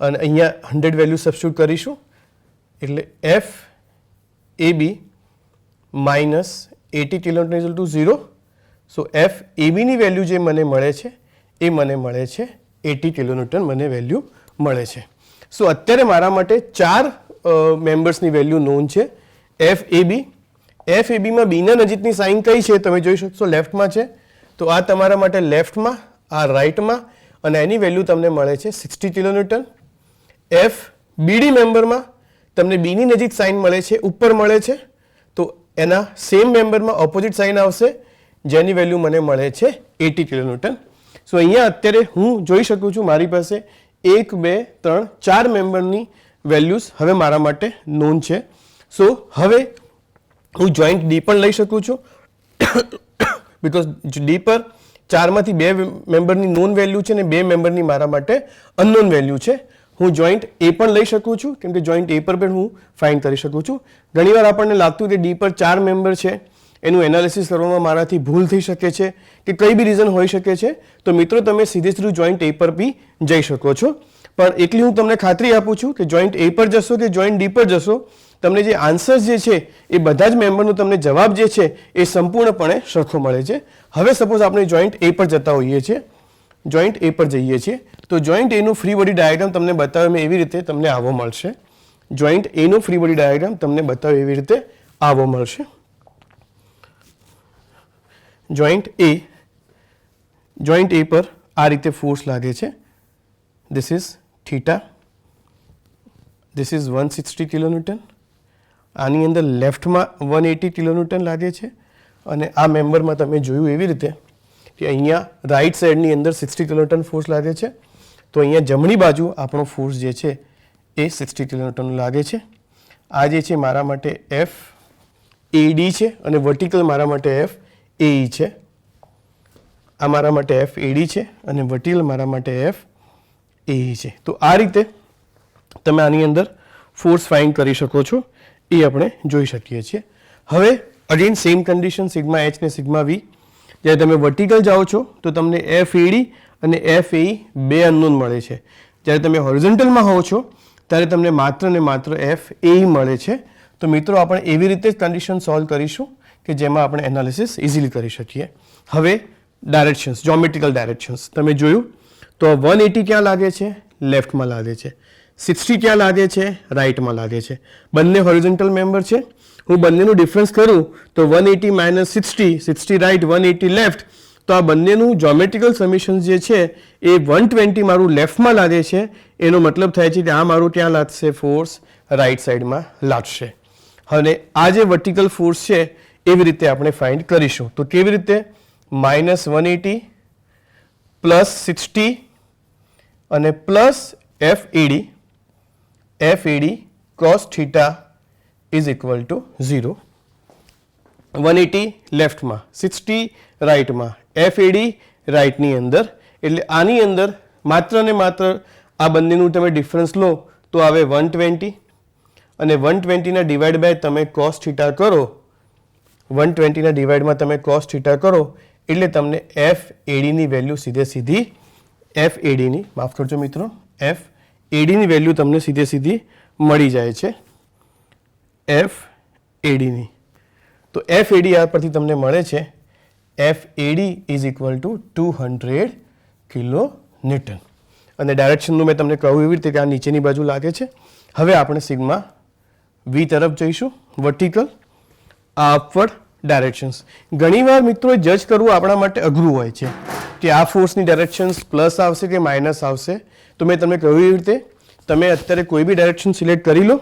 અને અહીંયા 100 વેલ્યુ સબસ્ટિટ્યુટ કરીશું એટલે F A B minus 80 kilonewton is to 0. So F A બીની વેલ્યુ જે મને મળે છે એ મને મળે છે 80 કિલોન્યુટન મને વેલ્યુ મળે છે. સો અત્યારે મારા માટે 4 મેમ્બર્સની વેલ્યુ નોન છે. F A B, F A બીમાં બીના નજીકની સાઇન કઈ છે તમે જોઈ શકશો લેફ્ટમાં છે, તો આ તમારા માટે લેફ્ટમાં, આ રાઇટમાં, અને એની વેલ્યુ તમને મળે છે 60 કિલોન્યુટન. એફ બીડી મેમ્બરમાં તમને બીની નજીક સાઇન મળે છે, ઉપર મળે છે, તો એના સેમ મેમ્બરમાં ઓપોઝિટ સાઇન આવશે જેની વેલ્યુ મને મળે છે 80 કિલોન્યુટન. સો અહીંયા અત્યારે હું જોઈ શકું છું મારી પાસે 1, 2, 3, 4 મેમ્બરની વેલ્યુઝ હવે મારા માટે નોન છે. સો હવે હું જોઈન્ટ ડી પણ લઈ શકું છું બિકોઝ ડી પર 4માંથી 2 મેમ્બરની નોન વેલ્યુ છે અને 2 મેમ્બરની મારા માટે અનનોન વેલ્યુ છે. હું જોઈન્ટ એ પણ લઈ શકું છું કેમ કે જોઈન્ટ એ પર પણ હું ફાઇન્ડ કરી શકું છું. ઘણીવાર આપણને લાગતું કે ડી પર 4 મેમ્બર છે, એનું એનાલિસિસ કરવામાં મારાથી ભૂલ થઈ શકે છે કે કઈ બી રીઝન હોઈ શકે છે, તો મિત્રો તમે સીધું જોઈન્ટ એ પર બી જઈ શકો છો. પણ એટલી હું તમને ખાતરી આપું છું કે જોઈન્ટ એ પર જશો કે જોઈન્ટ ડી પર જશો, તમને જે આન્સર્સ જે છે એ બધા જ મેમ્બરનો તમને જવાબ જે છે એ સંપૂર્ણપણે સરખો મળે છે. હવે સપોઝ આપણે જોઈન્ટ એ પર જતા હોઈએ છીએ, જોઈન્ટ એ પર જઈએ છીએ, તો જોઈન્ટ એનું ફ્રી બોડી ડાયાગ્રામ તમને બતાવે મેં એવી રીતે તમને આવો મળશે. જોઈન્ટ એનું ફ્રી બોડી ડાયાગ્રામ તમને બતાવે એવી રીતે આવો મળશે. જોઈન્ટ એ પર આ રીતે ફોર્સ લાગે છે. This is theta, this is 160 kilonewton. આની અંદર લેફ્ટમાં 180 કિલોન્યુટન લાગે છે અને આ મેમ્બરમાં તમે જોયું એવી રીતે કે અહીંયા રાઇટ સાઈડની અંદર 60 કિલોન્યુટન ફોર્સ લાગે છે. તો અહીંયા જમણી બાજુ આપણો ફોર્સ જે છે એ 60 કિલોન્યુટન લાગે છે. આ જે છે મારા માટે એફ એ ડી છે અને વર્ટિકલ મારા માટે એફ એ ઈ છે. આ મારા માટે એફ એ ડી છે અને વર્ટિકલ મારા માટે એફ એ ઈ છે. તો આ રીતે તમે આની અંદર ફોર્સ ફાઇન્ડ કરી શકો છો, એ આપણે જોઈ શકીએ છીએ. હવે again same condition sigma H ને સિગ્મા વી. જ્યારે તમે વર્ટિકલ જાઓ છો તો તમને એફ એ ડી અને એફ એ ઈ 2 અનનોન મળે છે. જ્યારે તમે હોરિઝોન્ટલમાં હો છો ત્યારે તમને માત્ર ને માત્ર એફ એ મળે છે. તો મિત્રો આપણે એવી રીતે જ કન્ડિશન સોલ્વ કરીશું કે જેમાં આપણે એનાલિસિસ ઇઝીલી કરી શકીએ. હવે ડાયરેક્શન્સ, જ્યોમેટ્રિકલ ડાયરેક્શન્સ તમે જોયું તો 180 ક્યાં લાગે છે? લેફ્ટમાં લાગે છે. 60 ક્યાં લાગે છે? રાઇટમાં લાગે છે. બંને હોરિઝોન્ટલ મેમ્બર છે. હું બંનેનું ડિફરન્સ કરું તો 180 માઇનસ 60, 60 રાઇટ 180 લેફ્ટ, તો આ બંનેનું જ્યોમેટ્રિકલ સમીશન જે છે એ 120 મારું લેફ્ટમાં લાગે છે. એનો મતલબ થાય છે કે આ મારું ક્યાં લાગશે? ફોર્સ રાઇટ સાઈડમાં લાગશે. અને આ જે વર્ટિકલ ફોર્સ છે એવી રીતે આપણે ફાઇન્ડ કરીશું. તો કેવી રીતે? માઇનસ 180 પ્લસ 60 અને plus FAD cos θ is equal to 0. 180 લેફ્ટમાં, 60 રાઇટમાં, FAD રાઇટની અંદર. એટલે આની અંદર માત્ર ને માત્ર આ બંનેનું તમે ડિફરન્સ લો તો આવે 120 અને 120ના ડિવાઈડ બાય તમે cos θ કરો, 120ના ડિવાઈડમાં તમે cos θ કરો એટલે તમને FADની વેલ્યુ સીધી FADની, માફ કરજો મિત્રો, FADની વેલ્યુ તમને સીધી મળી જાય છે. FADની તો FAD આ પરથી તમને મળે છે FAD is equal two 200 kilo newton. અને ડાયરેક્શનનું મેં તમને કહ્યું એવી રીતે કે આ નીચેની બાજુ લાગે છે. હવે આપણે સિગ્મા V તરફ જઈશું, વર્ટિકલ, આ અપવર્ડ ડાયરેક્શન્સ. ઘણીવાર મિત્રો જજ કરવું આપણા માટે અઘરું હોય છે કે આ ફોર્સની ડાયરેક્શન્સ પ્લસ આવશે કે માઇનસ આવશે. તો મેં તમને કહ્યું એવી રીતે તમે અત્યારે કોઈ બી ડાયરેક્શન સિલેક્ટ કરી લો.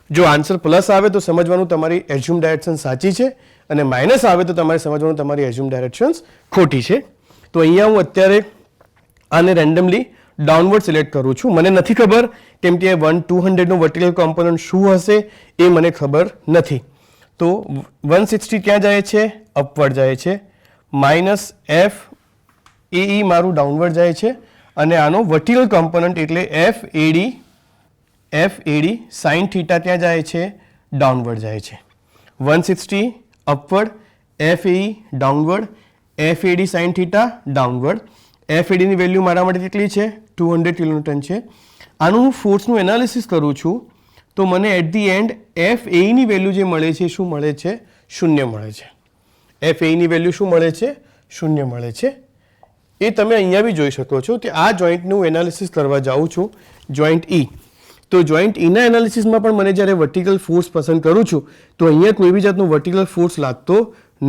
જો આન્સર પ્લસ આવે તો સમજવાનું તમારી એઝ્યુમ ડાયરેક્શન સાચી છે અને માઇનસ આવે તો તમારે સમજવાનું તમારી એઝ્યુમ ડાયરેક્શન્સ ખોટી છે. તો અહીંયા હું અત્યારે આને રેન્ડમલી ડાઉનવર્ડ સિલેક્ટ કરું છું. મને નથી ખબર કેમ કે 200નું વર્ટિકલ કોમ્પોનન્ટ શું હશે એ મને ખબર નથી. તો 160 ક્યાં જાય છે? અપવર્ડ જાય છે. માઇનસ FAE મારું ડાઉનવર્ડ જાય છે અને આનો વર્ટિકલ કોમ્પોનન્ટ એટલે FAD sin θ ત્યાં જાય છે? ડાઉનવર્ડ જાય છે. 160 upward, FAE downward, FAD sin θ downward. FADની વેલ્યુ મારા માટે કેટલી છે? 200 કિલોન્યુટન છે. આનું હું ફોર્સનું એનાલિસિસ કરું છું તો મને એટ ધી એન્ડ FAEની વેલ્યુ જે મળે છે શું મળે છે? 0 મળે છે. FAEની વેલ્યુ શું મળે છે? 0 મળે છે. એ તમે અહીંયા બી જોઈ શકો છો કે આ જોઈન્ટનું એનાલિસિસ કરવા જાઉં છું, જોઈન્ટ E. તો જોઈન્ટ Eના એનાલિસિસમાં પણ મને જ્યારે વર્ટિકલ ફોર્સ પસંદ કરું છું તો અહીંયા કોઈ બી જાતનું વર્ટિકલ ફોર્સ લાગતો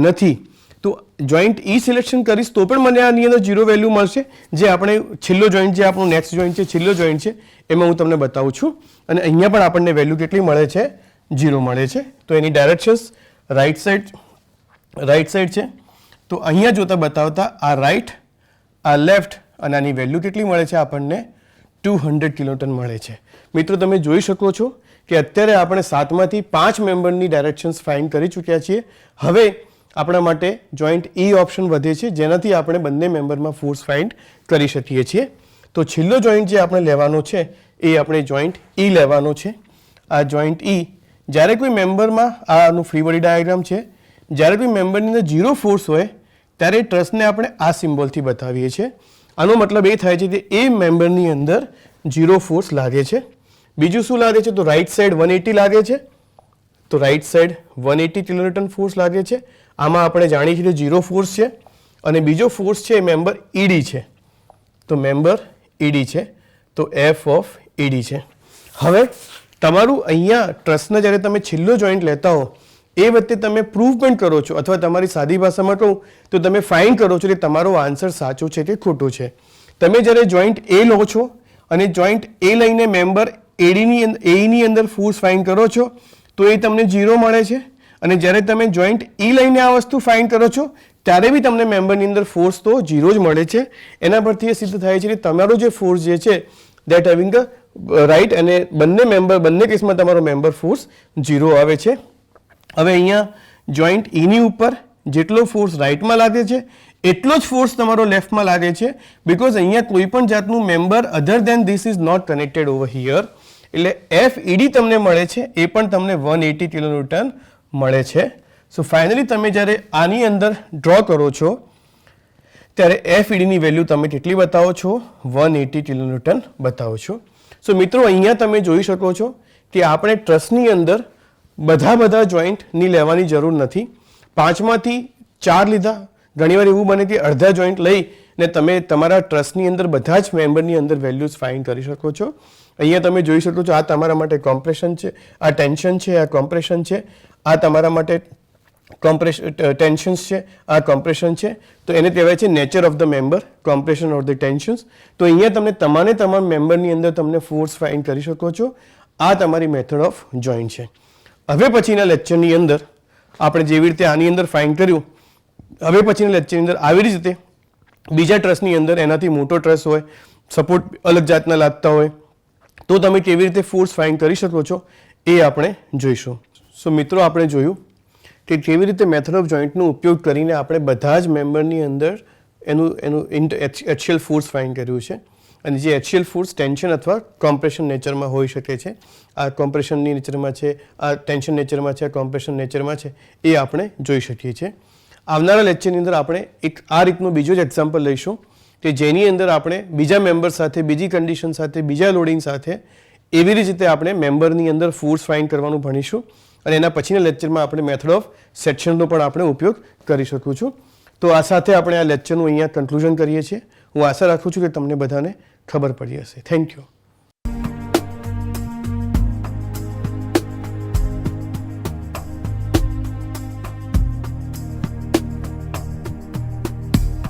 નથી. તો જોઈન્ટ E સિલેક્શન કરીશ તો પણ મને આની અંદર 0 વેલ્યુ મળશે. જે આપણે છેલ્લો જોઈન્ટ, જે આપણું નેક્સ્ટ જોઈન્ટ છે, છેલ્લો જોઈન્ટ છે, એમાં હું તમને બતાવું છું. અને અહીંયા પણ આપણને વેલ્યુ કેટલી મળે છે? 0 મળે છે. તો એની ડાયરેક્શન્સ રાઈટ સાઈડ છે. તો અહીંયા જોતા બતાવતા આ રાઈટ, આ લેફ્ટ અને આની વેલ્યુ કેટલી મળે છે આપણને? 200 કિલોન્યુટન મળે છે. મિત્રો તમે જોઈ શકો છો કે અત્યારે આપણે 7માંથી 5 મેમ્બરની ડાયરેક્શન્સ ફાઇન્ડ કરી ચૂક્યા છીએ. હવે આપણા માટે જોઈન્ટ E ઓપ્શન વધે છે જેનાથી આપણે બંને મેમ્બરમાં ફોર્સ ફાઇન્ડ કરી શકીએ છીએ. તો છેલ્લો જોઈન્ટ જે આપણે લેવાનો છે એ આપણે જોઈન્ટ E લેવાનો છે. આ જોઈન્ટ E જ્યારે કોઈ મેમ્બરમાં, આનું ફ્રી બોડી ડાયાગ્રામ છે, જ્યારે કોઈ મેમ્બરની અંદર 0 ફોર્સ હોય ત્યારે ટ્રસને આપણે આ સિમ્બોલથી બતાવીએ છીએ. આનો મતલબ એ થાય છે કે એ મેમ્બરની અંદર 0 ફોર્સ લાગે છે. બીજું શું લાગે છે? તો રાઈટ સાઈડ 180 લાગે છે. તો રાઈટ સાઈડ 180 કિલોન્યુટન ફોર્સ લાગે છે. આમાં આપણે જાણીએ છીએ 0 ફોર્સ છે. અને બીજો ફોર્સ છે એ મેમ્બર ED છે. તો મેમ્બર ED છે. તો F ઓફ ED છે. હવે તમારું અહીંયા ટ્રસને જ્યારે તમે છેલ્લો જોઈન્ટ લેતા હો એ વખતે તમે પ્રૂવ પણ કરો છો, અથવા તમારી સાદી ભાષામાં કહું તો તમે ફાઇન્ડ કરો છો કે તમારો આન્સર સાચો છે કે ખોટો છે. તમે જ્યારે જોઈન્ટ A લો છો અને જોઈન્ટ A લઈને મેમ્બર AEની અંદર ફોર્સ ફાઇન્ડ કરો છો તો એ તમને 0 મળે છે. અને જ્યારે તમે જોઈન્ટ E લઈને આ વસ્તુ ફાઇન્ડ કરો છો ત્યારે બી તમને મેમ્બરની અંદર ફોર્સ તો 0 જ મળે છે. એના પરથી એ સિદ્ધ થાય છે કે તમારો જે ફોર્સ જે છે દેટ હેવિંગ રાઈટ, અને બંને કેસમાં તમારો મેમ્બર ફોર્સ 0 આવે છે. હવે અહીંયા જોઈન્ટ Eની ઉપર જેટલો ફોર્સ રાઈટમાં લાગે છે એટલો જ ફોર્સ તમારો લેફ્ટમાં લાગે છે. બિકોઝ અહીંયા કોઈ પણ જાતનું member other than this is not connected over here. એટલે FED તમને મળે છે એ પણ તમને 180 કિલોન્યુટન મળે છે. સો ફાઇનલી તમે જ્યારે આની અંદર ડ્રો કરો છો ત્યારે એફઈડીની વેલ્યુ તમે કેટલી બતાવો છો? 180 કિલોન્યુટન બતાવો છો. સો મિત્રો અહીંયા તમે જોઈ શકો છો કે આપણે ટ્રસની અંદર બધા જોઈન્ટની લેવાની જરૂર નથી. 5માંથી 4 લીધા. ઘણીવાર એવું બને કે અડધા જોઈન્ટ લઈને તમે તમારા ટ્રસ્ટની અંદર બધા જ મેમ્બરની અંદર વેલ્યુઝ ફાઇન્ડ કરી શકો છો. અહીંયા તમે જોઈ શકો છો આ તમારા માટે કોમ્પ્રેશન છે, આ ટેન્શન છે, આ કોમ્પ્રેશન છે, આ તમારા માટે ટેન્શન્સ છે, આ કોમ્પ્રેશન છે. તો એને કહેવાય છે nature of the member, compression or the tensions. તો અહીંયા તમને તમામ મેમ્બરની અંદર તમને ફોર્સ ફાઇન્ડ કરી શકો છો. આ તમારી મેથડ ઓફ જોઈન્ટ છે. હવે પછીના લેક્ચરની અંદર આપણે જેવી રીતે આની અંદર ફાઇન્ડ કર્યું, હવે પછીના લેક્ચરની અંદર આવી રીતે બીજા ટ્રસની અંદર એનાથી મોટો ટ્રસ હોય, સપોર્ટ અલગ જાતના લાગતા હોય, તો તમે કેવી રીતે ફોર્સ ફાઇન્ડ કરી શકો છો એ આપણે જોઈશું. સો મિત્રો આપણે જોયું કે કેવી રીતે મેથડ ઓફ જોઈન્ટનો ઉપયોગ કરીને આપણે બધા જ મેમ્બરની અંદર એનું એક્સિયલ ફોર્સ ફાઇન્ડ કર્યું છે. અને જે એક્સિયલ ફોર્સ ટેન્શન અથવા કોમ્પ્રેશન નેચરમાં હોઈ શકે છે. આ કોમ્પ્રેશનની નેચરમાં છે, આ ટેન્શન નેચરમાં છે, આ કોમ્પ્રેશન નેચરમાં છે, એ આપણે જોઈ શકીએ છીએ. આવનારા લેક્ચરની અંદર આપણે એક આ રીતનું બીજું જ એક્ઝામ્પલ લઈશું કે જેની અંદર આપણે બીજા મેમ્બર સાથે, બીજી કન્ડિશન સાથે, બીજા લોડિંગ સાથે એવી રીતે આપણે મેમ્બરની અંદર ફોર્સ ફાઇન્ડ કરવાનું ભણીશું. અને એના પછીના લેક્ચરમાં આપણે મેથડ ઓફ સેક્શનનો પણ આપણે ઉપયોગ કરી શકું છું. તો આ સાથે આપણે આ લેક્ચરનું અહીંયા કન્ક્લુઝન કરીએ છીએ. હું આશા રાખું છું કે તમને બધાને ખબર પડી હશે. Thank you.